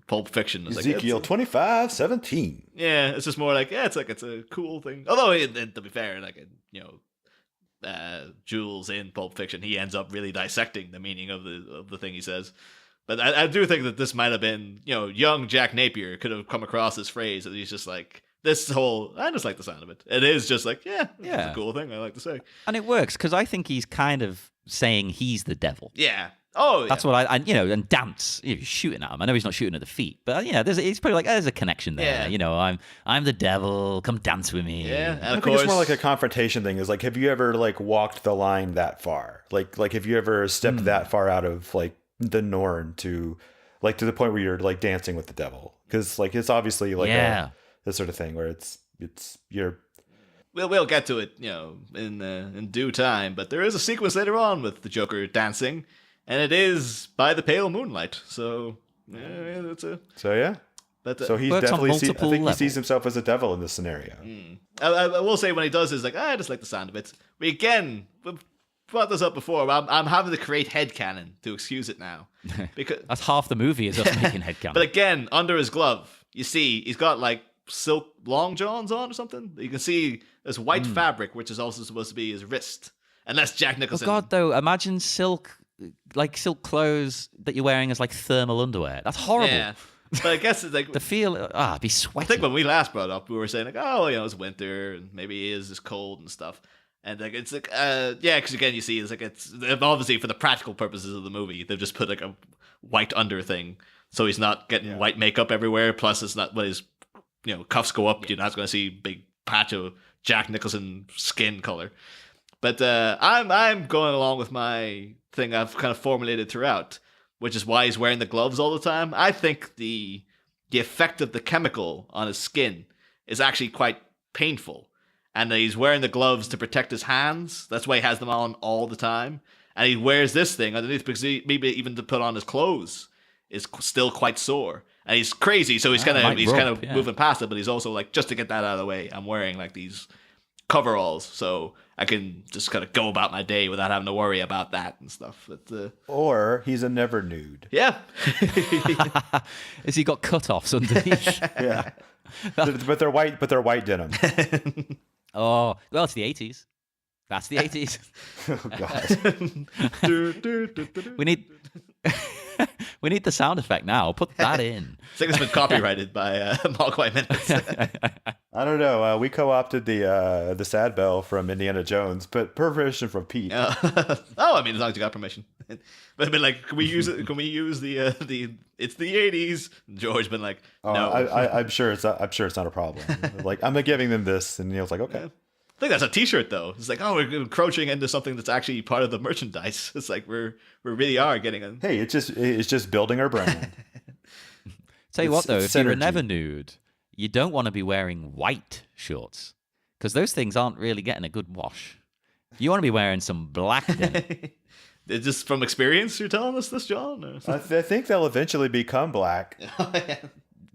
Speaker 2: Pulp Fiction. It's
Speaker 3: Ezekiel 25:17.
Speaker 2: Yeah, it's just more like it's a cool thing. Although to be fair, Jules in Pulp Fiction, he ends up really dissecting the meaning of the thing he says. But I do think that this might have been young Jack Napier could have come across this phrase and he's just like, this whole, I just like the sound of it. It is just like, it's a cool thing I like to say.
Speaker 1: And it works because I think he's kind of saying he's the devil.
Speaker 2: Yeah. Oh, yeah.
Speaker 1: That's what and dance. You're shooting at him. I know he's not shooting at the feet, but he's probably like, there's a connection there. Yeah. I'm the devil. Come dance with me.
Speaker 2: Yeah, and
Speaker 3: I think it's more like a confrontation thing. Is like, have you ever walked the line that far? Like have you ever stepped that far out of the norm to the point where you're dancing with the devil? Because it's obviously this sort of thing where you're.
Speaker 2: We'll get to it in due time, but there is a sequence later on with the Joker dancing. And it is by the pale moonlight, so that's a.
Speaker 3: So yeah, so he's definitely. I think he sees himself as a devil in this scenario.
Speaker 2: I will say when he does, is like I just like the sound of it. But again, we've brought this up before. I'm having to create headcanon to excuse it now because
Speaker 1: that's half the movie is us making headcanon.
Speaker 2: But again, under his glove, you see he's got silk long johns on or something. You can see this white fabric, which is also supposed to be his wrist. And that's Jack Nicholson.
Speaker 1: Oh God, though, imagine silk clothes that you're wearing as thermal underwear. That's horrible.
Speaker 2: Yeah. But I guess it's the
Speaker 1: feel, it'd be sweaty.
Speaker 2: I think when we last brought it up, we were saying it's winter and maybe it is cold and stuff. And it's because again, you see, it's obviously for the practical purposes of the movie, they've just put a white under thing, so he's not getting white makeup everywhere. Plus, it's not when his cuffs go up, you're not going to see a big patch of Jack Nicholson skin color. But I'm going along with my thing I've kind of formulated throughout, which is why he's wearing the gloves all the time. I think the effect of the chemical on his skin is actually quite painful, and he's wearing the gloves to protect his hands. That's why he has them on all the time, and he wears this thing underneath because maybe even to put on his clothes is still quite sore. And he's crazy, so he's kind of moving past it, but he's also just to get that out of the way, I'm wearing these coveralls, so I can just kind of go about my day without having to worry about that and stuff. But,
Speaker 3: or he's a never nude.
Speaker 2: Yeah.
Speaker 1: Has he got cutoffs underneath?
Speaker 3: Yeah. But they're white. But they're white denim.
Speaker 1: Oh well, it's the 80s. That's the 80s.
Speaker 3: Oh God.
Speaker 1: We need the sound effect now. Put that in.
Speaker 2: I think it's been copyrighted by Mogwai Minute.
Speaker 3: I don't know. We co-opted the sad bell from Indiana Jones, but permission from Pete.
Speaker 2: As long as you got permission. But been can we use it? Can we use the it's the 80s? George been like, no.
Speaker 3: I'm sure it's not a problem. I'm giving them this, and Neil's like, okay.
Speaker 2: Yeah. I think that's a T-shirt though. It's we're encroaching into something that's actually part of the merchandise. It's we really are getting a.
Speaker 3: Hey, it's just building our brand.
Speaker 1: Tell you what though, if you're never nude, you don't want to be wearing white shorts because those things aren't really getting a good wash. You want to be wearing some black.
Speaker 2: Is this from experience you're telling us this, John? Or?
Speaker 3: I think they'll eventually become black.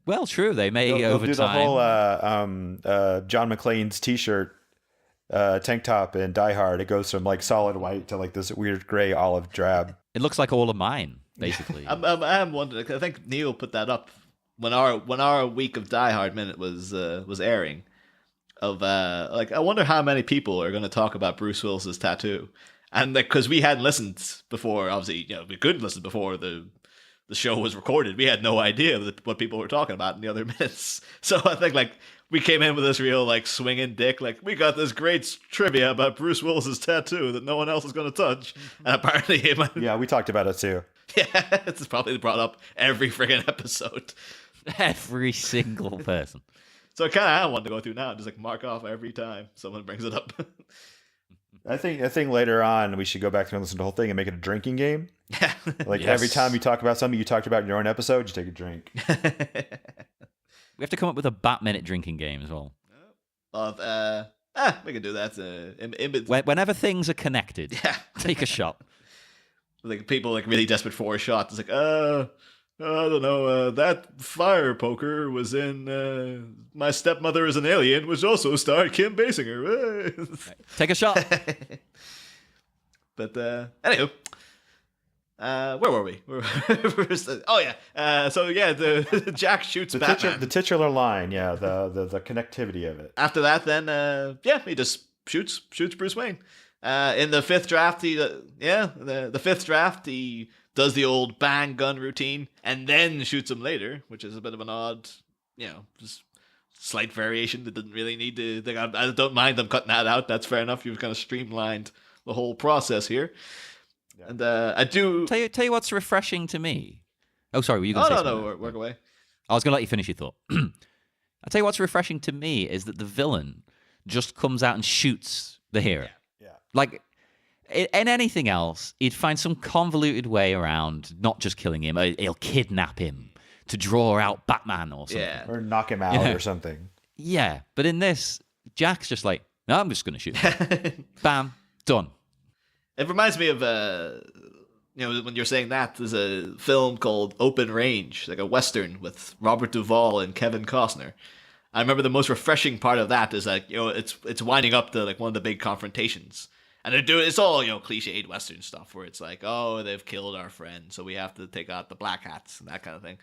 Speaker 1: Well, true. They may
Speaker 3: they'll
Speaker 1: over
Speaker 3: do
Speaker 1: time.
Speaker 3: The whole John McClane's T-shirt. Tank top in Die Hard, it goes from solid white to this weird gray olive drab.
Speaker 1: It looks like all of mine, basically.
Speaker 2: I'm wondering. I think Neil put that up when our week of Die Hard Minute was airing. I wonder how many people are going to talk about Bruce Willis's tattoo, and because we hadn't listened before. Obviously, we couldn't listen before the the show was recorded. We had no idea what people were talking about in the other minutes. So I think like we came in with this real like swinging dick, like we got this great trivia about Bruce Willis's tattoo that no one else is going to touch, and apparently,
Speaker 3: yeah, we talked about it too.
Speaker 2: Yeah, it's probably brought up every friggin' episode.
Speaker 1: Every single person.
Speaker 2: So I kind of have one to go through now, just like mark off every time someone brings it up.
Speaker 3: I think later on we should go back and listen to the whole thing and make it a drinking game.
Speaker 2: Yeah.
Speaker 3: Like
Speaker 1: Yes.
Speaker 3: every time you talk about something you talked about in your own episode, you take a drink.
Speaker 1: We have to come up with a Bat-Minute drinking game as well.
Speaker 2: We can do that.
Speaker 1: Whenever things are connected,
Speaker 2: Yeah.
Speaker 1: take a shot.
Speaker 2: Like people like really desperate for a shot. It's like, I don't know, that fire poker was in My Stepmother is an Alien, which also starred Kim Basinger.
Speaker 1: Take a shot.
Speaker 2: But anywho, where were we? So yeah, the Jack shoots Batman.
Speaker 3: The titular line, yeah, the connectivity of it.
Speaker 2: After that, then he just shoots Bruce Wayne. In the fifth draft, the fifth draft, he does the old bang gun routine and then shoots him later, which is a bit of an odd, just slight variation that didn't really need to. I don't mind them cutting that out. That's fair enough. You've kind of streamlined the whole process here. Yeah. And I do
Speaker 1: tell you what's refreshing to me. Oh, sorry, were you going to say something?
Speaker 2: No, work away.
Speaker 1: I was going to let you finish your thought. I'll tell you what's refreshing to me is that the villain just comes out and shoots the hero.
Speaker 3: Yeah.
Speaker 1: Like, in anything else, he'd find some convoluted way around not just killing him. He'll kidnap him to draw out Batman or something.
Speaker 2: Yeah.
Speaker 3: Or knock him out or something.
Speaker 1: Yeah, but in this, Jack's just like, no, I'm just going to shoot him. Bam, done.
Speaker 2: It reminds me of, when you're saying that, there's a film called Open Range, like a Western with Robert Duvall and Kevin Costner. I remember the most refreshing part of that is like, it's winding up to like one of the big confrontations. And it's all, cliched Western stuff where it's like, oh, they've killed our friend, so we have to take out the black hats and that kind of thing.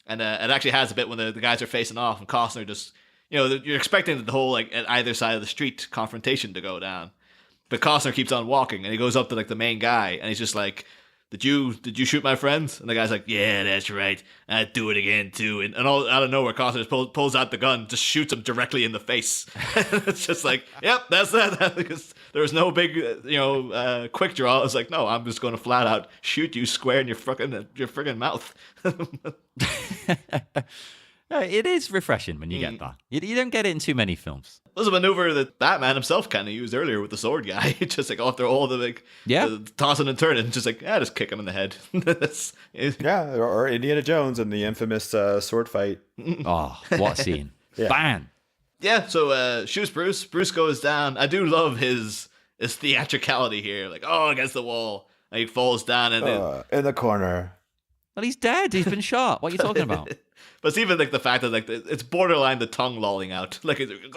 Speaker 2: And it actually has a bit when the guys are facing off and Costner just, you're expecting the whole, like, at either side of the street confrontation to go down. But Costner keeps on walking and he goes up to, like, the main guy and he's just like, Did you shoot my friend? And the guy's like, yeah, that's right. I'd do it again, too. And all out of nowhere, Costner just pulls out the gun, just shoots him directly in the face. It's just like, yep, that's that. Because there was no big, quick draw. It's like, no, I'm just going to flat out shoot you square in your friggin' mouth.
Speaker 1: It is refreshing when you get that. You don't get it in too many films.
Speaker 2: There's a maneuver that Batman himself kind of used earlier with the sword guy. Just like after all the the tossing and turning, just like, just kick him in the head.
Speaker 3: Yeah, or Indiana Jones in the infamous sword fight.
Speaker 1: Oh, what a scene.
Speaker 3: Yeah.
Speaker 1: Bang.
Speaker 2: Yeah, so shoots Bruce. Bruce goes down. I do love his theatricality here. Like, against the wall. And he falls down and
Speaker 3: in the corner.
Speaker 1: Well, he's dead. He's been shot. What are you talking about?
Speaker 2: But it's even like the fact that like it's borderline the tongue lolling out. Like it's
Speaker 3: you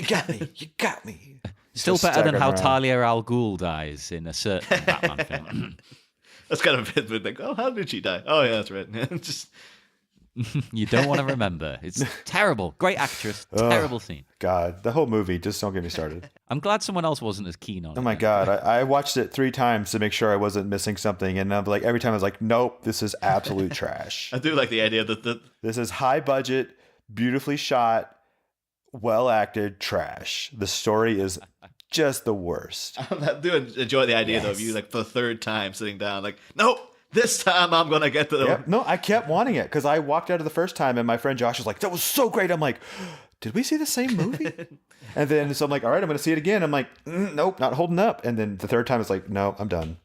Speaker 3: got me. You got me.
Speaker 1: Still
Speaker 3: Just
Speaker 1: better than how
Speaker 3: staggering around.
Speaker 1: Talia al Ghul dies in a certain Batman film.
Speaker 2: That's kind of a bit like, how did she die? Oh yeah, that's right. Just
Speaker 1: You don't want to remember. It's terrible. Great actress. Terrible scene.
Speaker 3: God, the whole movie, just don't get me started.
Speaker 1: I'm glad someone else wasn't as keen on it.
Speaker 3: Oh my God, I watched it 3 times to make sure I wasn't missing something, and I'm like, every time I was like, nope, this is absolute trash.
Speaker 2: I do like the idea that
Speaker 3: This is high budget, beautifully shot, well acted trash. The story is just the worst.
Speaker 2: I do enjoy the idea though of you like for the third time sitting down like, nope, this time I'm gonna get to the
Speaker 3: Yep. No, I kept wanting it because I walked out of the first time and my friend Josh was like, that was so great. I'm like, did we see the same movie? And then so I'm like, all right, I'm gonna see it again. I'm like, nope, not holding up. And then the third time it's like, no, I'm done.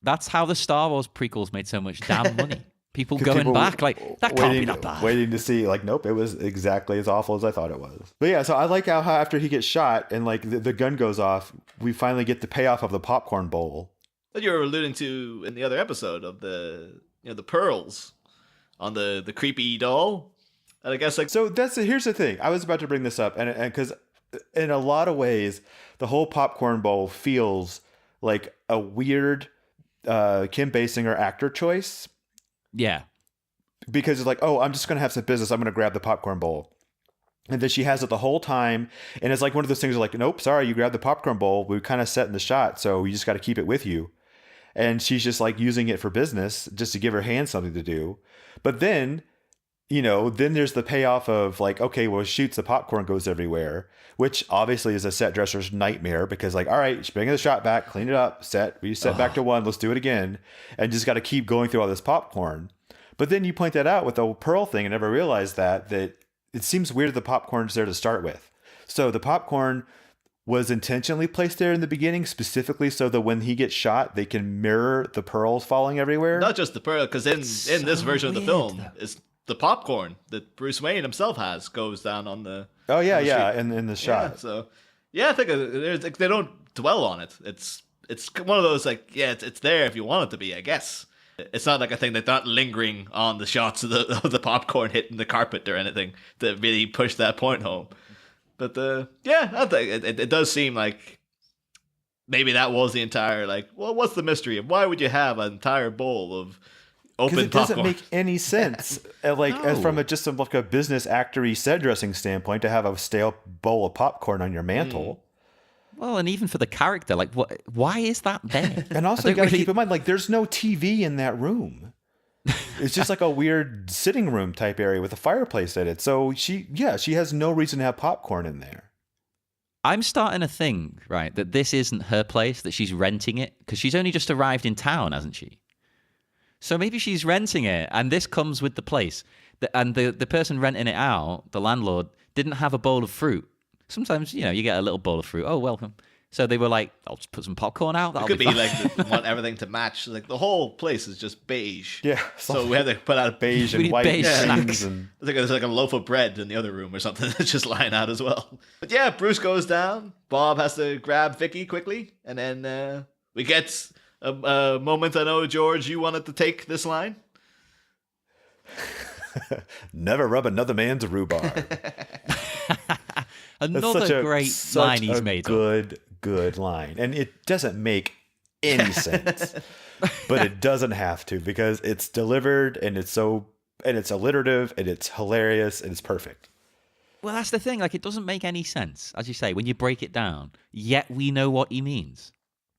Speaker 1: That's how the Star Wars prequels made so much damn money. People going back like, that can't be that bad.
Speaker 3: Waiting to see, like, nope, it was exactly as awful as I thought it was. But yeah, so I like how after he gets shot and like the gun goes off, we finally get the payoff of the popcorn bowl.
Speaker 2: that you were alluding to in the other episode of the the pearls on the creepy doll. And I guess like
Speaker 3: so here's the thing. I was about to bring this up, and because in a lot of ways, the whole popcorn bowl feels like a weird Kim Basinger actor choice.
Speaker 1: Yeah.
Speaker 3: Because it's like, oh, I'm just going to have some business. I'm going to grab the popcorn bowl. And then she has it the whole time. And it's like one of those things like, nope, sorry, you grabbed the popcorn bowl. We kind of set in the shot, so you just got to keep it with you. and she's just like using it for business just to give her hand something to do. But then, then there's the payoff of like, okay, well, shoots, the popcorn goes everywhere, which obviously is a set dresser's nightmare because like, all right, bring the shot back, clean it up, reset back to 1, let's do it again. And just got to keep going through all this popcorn. But then you point that out with the pearl thing and never realized that it seems weird the popcorn's there to start with. So the popcorn was intentionally placed there in the beginning, specifically so that when he gets shot, they can mirror the pearls falling everywhere.
Speaker 2: Not just the pearl, because in this version of the film, is the popcorn that Bruce Wayne himself has goes down on the.
Speaker 3: Oh yeah, in the shot.
Speaker 2: Yeah, so I think they don't dwell on it. It's one of those like it's there if you want it to be, I guess. It's not like a thing that's not lingering on the shots of the popcorn hitting the carpet or anything to really push that point home. But I think it does seem like maybe that was the entire like, well, what's the mystery of why would you have an entire bowl of open popcorn? Because
Speaker 3: it doesn't make any sense. As from just a business actory set dressing standpoint, to have a stale bowl of popcorn on your mantle.
Speaker 1: Well, and even for the character, like, why is that there?
Speaker 3: And also, you got to keep in mind, like, there's no TV in that room. It's just like a weird sitting room type area with a fireplace in it. So she has no reason to have popcorn in there.
Speaker 1: I'm starting to think, right, that this isn't her place, that she's renting it, because she's only just arrived in town, hasn't she? So maybe she's renting it, and this comes with the place. And the person renting it out, the landlord, didn't have a bowl of fruit. Sometimes, you get a little bowl of fruit. Oh, welcome. So they were like, I'll just put some popcorn out.
Speaker 2: It could be like they want everything to match. Like the whole place is just beige.
Speaker 3: Yeah.
Speaker 2: So we had to put out
Speaker 3: beige and white
Speaker 1: beige snacks.
Speaker 3: And...
Speaker 2: There's like a loaf of bread in the other room or something that's just lying out as well. But yeah, Bruce goes down. Bob has to grab Vicky quickly. And then we get a moment. I know, George, you wanted to take this line.
Speaker 3: Never rub another man's rhubarb.
Speaker 1: Another great line he's made.
Speaker 3: Good line. And it doesn't make any sense. But it doesn't have to, because it's delivered and it's alliterative and it's hilarious and it's perfect.
Speaker 1: Well, that's the thing. Like, it doesn't make any sense, as you say, when you break it down, yet we know what he means.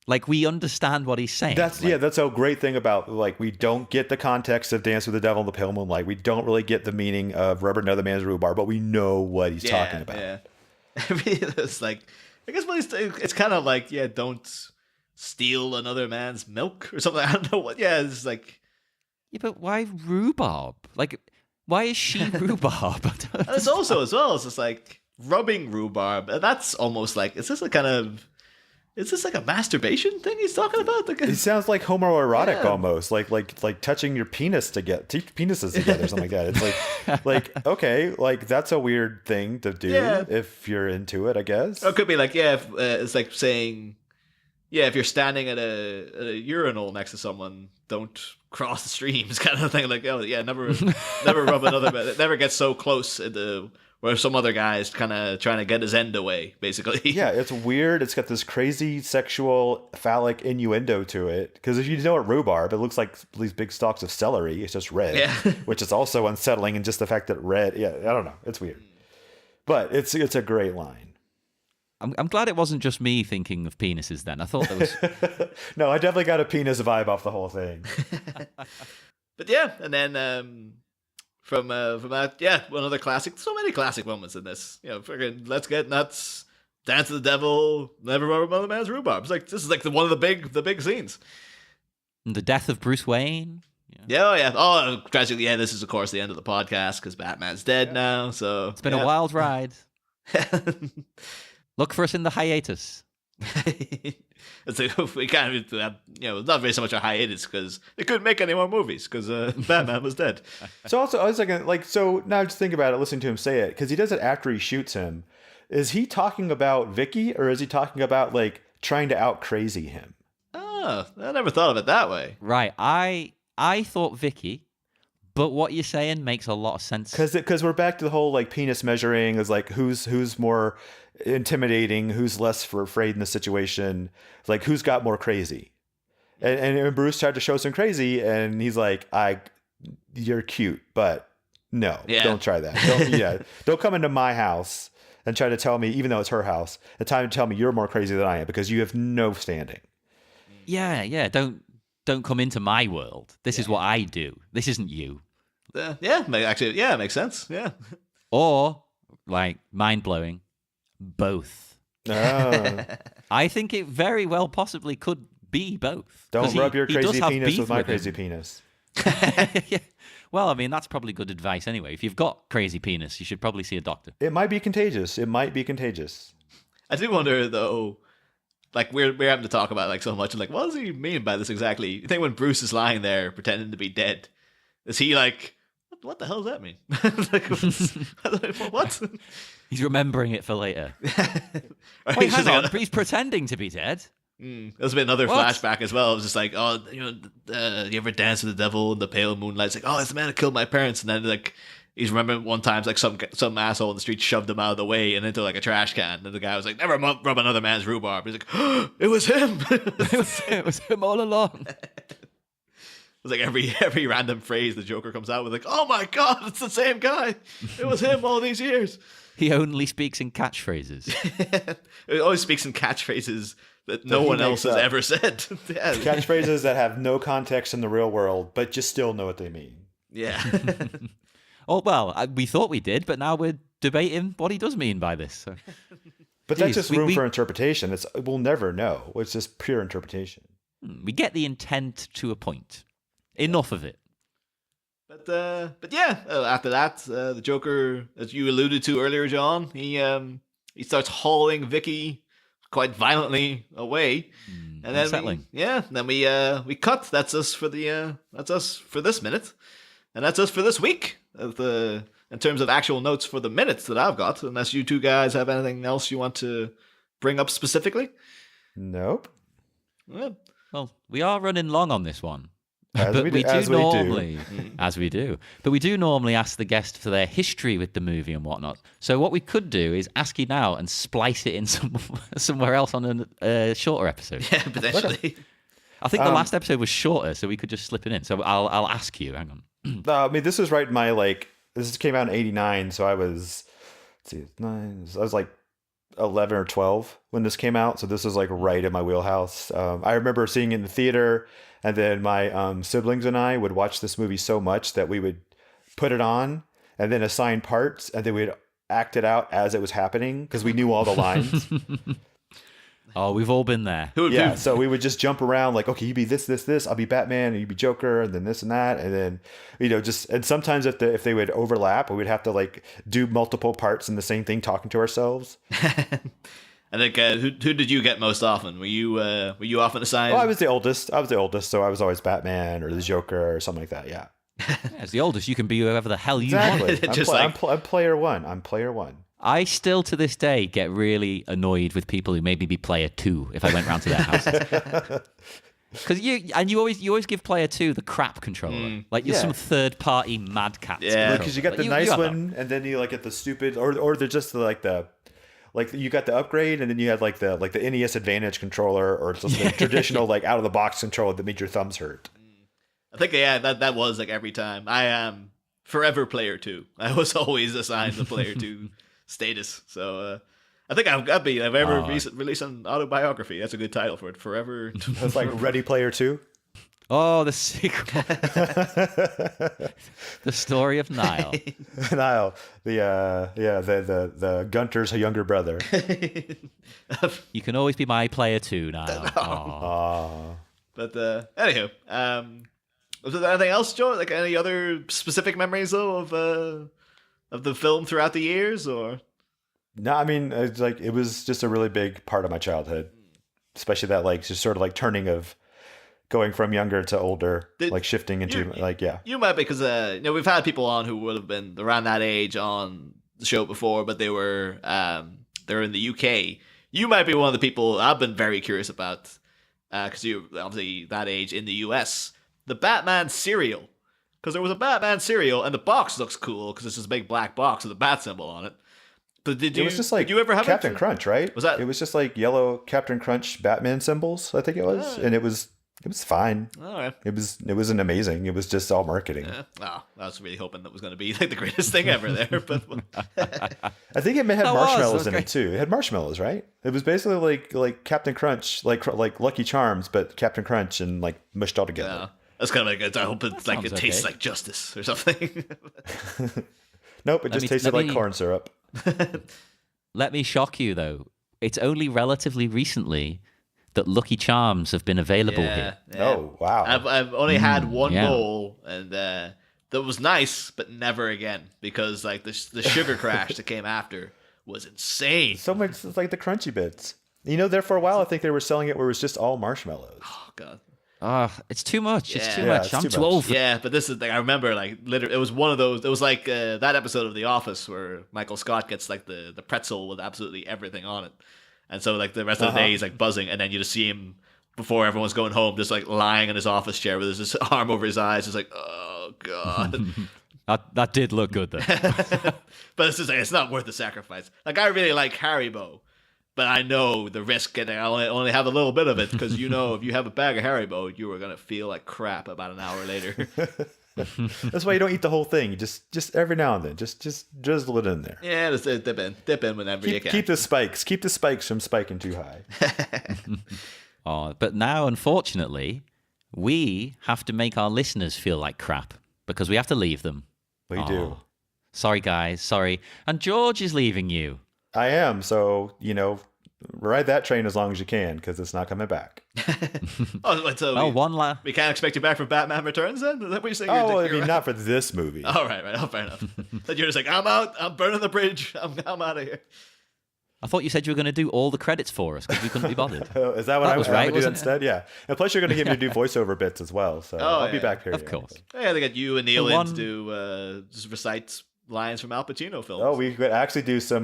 Speaker 1: Like, we understand what he's saying.
Speaker 3: That's a great thing about, like, we don't get the context of Dance with the Devil in the Pale Moonlight. We don't really get the meaning of Rubber Another Man's Rhubarb, but we know what he's talking about.
Speaker 2: Yeah. It's like, I guess it's kind of like, don't steal another man's milk or something. I don't know what. Yeah, it's like.
Speaker 1: Yeah, but why rhubarb? Like, why is she rhubarb?
Speaker 2: It's also as well. It's just like rubbing rhubarb. That's almost like, is this like a masturbation thing he's talking about?
Speaker 3: It sounds like homoerotic almost, like touching your penis penises together, or something like that. It's like okay, like that's a weird thing to do if you're into it, I guess.
Speaker 2: Or it could be like, it's like saying, if you're standing at a urinal next to someone, don't cross the streams, kind of thing. Like, never rub another man. Never get so close where some other guy's kind of trying to get his end away, basically. Yeah,
Speaker 3: it's weird. It's got this crazy sexual phallic innuendo to it. Because if you know what rhubarb, it looks like these big stalks of celery. It's just red, which is also unsettling. And just the fact that red, I don't know. It's weird. But it's a great line.
Speaker 1: I'm glad it wasn't just me thinking of penises then. I thought there was...
Speaker 3: No, I definitely got a penis vibe off the whole thing.
Speaker 2: But yeah, and then... From that, another classic. So many classic moments in this. Friggin' Let's Get Nuts, Dance with the Devil, Never Rub Another Man's Rhubarb. It's like, this is like one of the big scenes.
Speaker 1: And the death of Bruce Wayne.
Speaker 2: Yeah. Oh, tragically, this is of course the end of the podcast because Batman's dead now. So
Speaker 1: it's been a wild ride. Look for us in the hiatus.
Speaker 2: It's like, we kind of, not very so much a hiatus because they couldn't make any more movies because Batman was dead.
Speaker 3: So also, I was like, so now just think about it, listening to him say it, because he does it after he shoots him. Is he talking about Vicky, or is he talking about like trying to out crazy him?
Speaker 2: Oh, I never thought of it that way.
Speaker 1: Right, I thought Vicky, but what you're saying makes a lot of sense.
Speaker 3: Because we're back to the whole like penis measuring, is like who's more intimidating, who's less afraid in the situation, like who's got more crazy. And Bruce tried to show some crazy, and he's like, you're cute, but no, don't try that. Don't come into my house and try to tell me, even though it's her house, the time to tell me you're more crazy than I am, because you have no standing.
Speaker 1: Yeah. Don't don't come into my world. This is what I do. This isn't you.
Speaker 2: Actually, it makes sense. Yeah.
Speaker 1: Or, like, mind-blowing, both.
Speaker 3: Oh.
Speaker 1: I think it very well possibly could be both.
Speaker 3: Don't rub your
Speaker 1: he does
Speaker 3: crazy
Speaker 1: have
Speaker 3: penis
Speaker 1: beef
Speaker 3: with my
Speaker 1: him.
Speaker 3: crazy penis.
Speaker 1: Yeah. Well, I mean, that's probably good advice anyway. If you've got crazy penis, you should probably see a doctor.
Speaker 3: It might be contagious. It might be contagious.
Speaker 2: I do wonder though, like we're having to talk about it, like so much, and like what does he mean by this exactly? You think when Bruce is lying there pretending to be dead, is he like, what the hell does that mean? Like, what?
Speaker 1: He's remembering it for later.
Speaker 2: Or
Speaker 1: Wait,
Speaker 2: he's just
Speaker 1: hang
Speaker 2: like,
Speaker 1: on. He's pretending to be dead.
Speaker 2: There's been another
Speaker 1: What?
Speaker 2: flashback as well. It was just like, oh, you ever dance with the devil in the pale moonlight? It's like, oh, it's the man who killed my parents. And then like he's remembering one time like some asshole in the street shoved him out of the way and into like a trash can. And the guy was like, never rub another man's rhubarb. He's like, oh, it was him.
Speaker 1: It was him all along.
Speaker 2: It's like every random phrase the Joker comes out with, like, oh my god, it's the same guy. It was him all these years.
Speaker 1: He only speaks in catchphrases.
Speaker 2: He always speaks in catchphrases that no one else has ever said. Yeah.
Speaker 3: Catchphrases that have no context in the real world, but you still know what they mean.
Speaker 2: Yeah.
Speaker 1: Oh, well, we thought we did, but now we're debating what he does mean by this. So.
Speaker 3: But that's just room for interpretation. We'll never know. It's just pure interpretation.
Speaker 1: We get the intent to a point. Enough of it.
Speaker 2: But yeah, after that, the Joker, as you alluded to earlier, John, he starts hauling Vicky quite violently away, and then
Speaker 1: unsettling.
Speaker 2: Then we cut. That's us for this minute, and that's us for this week. In terms of actual notes for the minutes that I've got, unless you two guys have anything else you want to bring up specifically.
Speaker 3: Nope.
Speaker 2: Yeah.
Speaker 1: Well, we are running long on this one.
Speaker 3: As
Speaker 1: But
Speaker 3: we
Speaker 1: we
Speaker 3: do.
Speaker 1: do normally, as we do. But we do normally ask the guest for their history with the movie and whatnot. So what we could do is ask you now and splice it in somewhere else on a shorter episode.
Speaker 2: Yeah, potentially.
Speaker 1: I think the last episode was shorter, so we could just slip it in. So I'll ask you. Hang on.
Speaker 3: I mean, this was right in my this came out in '89, so I was like 11 or 12 when this came out, so this was like right in my wheelhouse. I remember seeing it in the theater, and then my siblings and I would watch this movie so much that we would put it on and then assign parts, and then we'd act it out as it was happening because we knew all the lines.
Speaker 1: Oh, we've all been there.
Speaker 3: Yeah, so we would just jump around like, okay, you be this, I'll be Batman, and you be Joker, and then this and that, and then and sometimes if they would overlap, we would have to like do multiple parts in the same thing, talking to ourselves.
Speaker 2: I think who did you get most often? Were you often assigned?
Speaker 3: Oh, I was the oldest, so I was always Batman or the Joker or something like that. Yeah.
Speaker 1: As the oldest, you can be whoever the hell you
Speaker 3: Exactly.
Speaker 1: want.
Speaker 3: I'm player one. I'm player one.
Speaker 1: I still, to this day, get really annoyed with people who maybe be player 2 if I went round to their houses. Because you always give player 2 the crap controller, like you're some third party madcap.
Speaker 2: Yeah,
Speaker 3: because you got the nice one, and then you like get the stupid, or they're just like you got the upgrade, and then you had like the NES Advantage controller, or just the traditional like out of the box controller that made your thumbs hurt.
Speaker 2: I think that was like every time. I am forever player 2. I was always assigned the player 2 status. So I think I've ever released an autobiography. That's a good title for it. Forever.
Speaker 3: It's like Ready Player 2.
Speaker 1: Oh, the sequel. The story of Niall.
Speaker 3: Niall, the Gunter's younger brother.
Speaker 1: You can always be my player 2, Niall.
Speaker 3: Aww.
Speaker 2: But anywho, was there anything else, Joe? Like any other specific memories though of the film throughout the years, or?
Speaker 3: No, I mean, it was just a really big part of my childhood, especially that like just sort of like turning of going from younger to older, like shifting into
Speaker 2: You might be, because we've had people on who would have been around that age on the show before, but they were they're in the UK. You might be one of the people I've been very curious about, because you're obviously that age in the US. The Batman cereal. Because there was a Batman cereal, and the box looks cool because it's this big black box with a bat symbol on it. But it was just like, did you ever have
Speaker 3: Captain Crunch, right?
Speaker 2: Was that?
Speaker 3: It was just like yellow Captain Crunch Batman symbols, I think it was, and it was It was fine.
Speaker 2: All right.
Speaker 3: It wasn't amazing. It was just all marketing.
Speaker 2: Yeah. Oh, I was really hoping that was going to be like the greatest thing ever there, but
Speaker 3: I think it had
Speaker 1: That
Speaker 3: marshmallows
Speaker 1: was
Speaker 3: in
Speaker 1: great.
Speaker 3: it too. It had marshmallows, right? It was basically like Captain Crunch, like Lucky Charms, but Captain Crunch and like mushed all together.
Speaker 2: yeah. That's kind of like I hope it's like it
Speaker 1: sounds
Speaker 2: tastes
Speaker 1: okay.
Speaker 2: like justice or something.
Speaker 3: Nope, it just tasted like corn syrup.
Speaker 1: Let me shock you, though. It's only relatively recently that Lucky Charms have been available here.
Speaker 3: Oh wow!
Speaker 2: I've only had one
Speaker 1: yeah.
Speaker 2: bowl, and that was nice, but never again because like the sugar crash that came after was insane.
Speaker 3: So much it's like the crunchy bits. There for a while, I think they were selling it where it was just all marshmallows.
Speaker 2: Oh god.
Speaker 1: It's too much. It's too
Speaker 2: Yeah,
Speaker 1: much.
Speaker 3: it's
Speaker 1: I'm
Speaker 3: too
Speaker 1: too
Speaker 3: much.
Speaker 1: old for
Speaker 2: Yeah, but this is like I remember like literally it was one of those. It was like that episode of The Office where Michael Scott gets like the pretzel with absolutely everything on it, and so like the rest of the day he's like buzzing, and then you just see him before everyone's going home, just like lying in his office chair with his arm over his eyes, just like oh god.
Speaker 1: That did look good, though.
Speaker 2: But it's just like it's not worth the sacrifice. Like I really like Haribo. But I know the risk, and I only have a little bit of it because if you have a bag of Haribo, you are gonna feel like crap about an hour later.
Speaker 3: That's why you don't eat the whole thing. You just every now and then, just drizzle it in there.
Speaker 2: Yeah, just dip in whenever you can.
Speaker 3: Keep the spikes from spiking too high.
Speaker 1: But now, unfortunately, we have to make our listeners feel like crap because we have to leave them.
Speaker 3: We do.
Speaker 1: Sorry, guys. Sorry. And George is leaving you.
Speaker 3: I am. So ride that train as long as you can because it's not coming back.
Speaker 2: So we can't expect you back for Batman Returns then? Is that what you're saying?
Speaker 3: Not for this movie.
Speaker 2: All right. Oh, fair enough. Then you're just like, I'm out. I'm burning the bridge. I'm out of here.
Speaker 1: I thought you said you were going to do all the credits for us because we couldn't be bothered.
Speaker 3: Is that what I was
Speaker 1: right,
Speaker 3: going to do
Speaker 1: wasn't it?
Speaker 3: instead? Yeah. And plus, you're going to get me to do voiceover bits as well. So I'll be back here.
Speaker 1: Of course.
Speaker 2: Yeah, they got you and Neil in to do just recite lines from Al Pacino films.
Speaker 3: Oh, we could actually do some.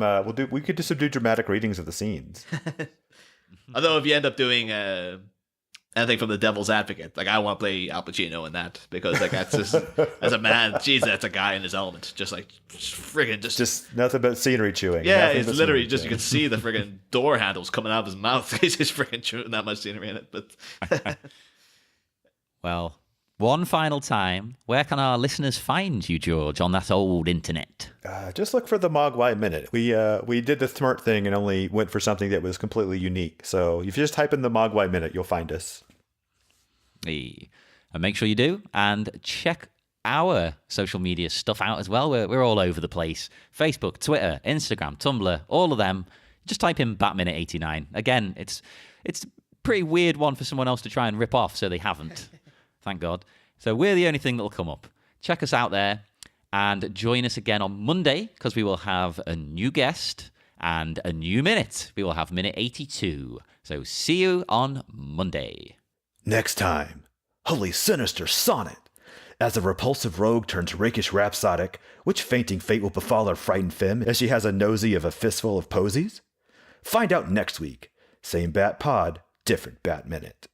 Speaker 3: We could do some dramatic readings of the scenes.
Speaker 2: Although if you end up doing anything from The Devil's Advocate, like I want to play Al Pacino in that because like that's just as a man, geez, that's a guy in his element, just like friggin' just
Speaker 3: nothing but scenery chewing.
Speaker 2: Yeah,
Speaker 3: Nothing
Speaker 2: it's
Speaker 3: but
Speaker 2: literally
Speaker 3: scenery
Speaker 2: just you
Speaker 3: chewing.
Speaker 2: can see the friggin' door handles coming out of his mouth. He's just friggin' chewing that much scenery in it. But
Speaker 1: Well, one final time, where can our listeners find you, George, on that old internet?
Speaker 3: Just look for the Mogwai Minute. We did the smart thing and only went for something that was completely unique. So if you just type in the Mogwai Minute, you'll find us.
Speaker 1: And make sure you do. And check our social media stuff out as well. We're all over the place. Facebook, Twitter, Instagram, Tumblr, all of them. Just type in BatMinute89. Again, it's a pretty weird one for someone else to try and rip off, so they haven't. Thank God. So we're the only thing that'll come up. Check us out there and join us again on Monday because we will have a new guest and a new minute. We will have minute 82. So see you on Monday.
Speaker 3: Next time, holy sinister sonnet. As the repulsive rogue turns rakish rhapsodic, which fainting fate will befall our frightened femme as she has a nosy of a fistful of posies? Find out next week. Same Bat Pod, different Bat Minute.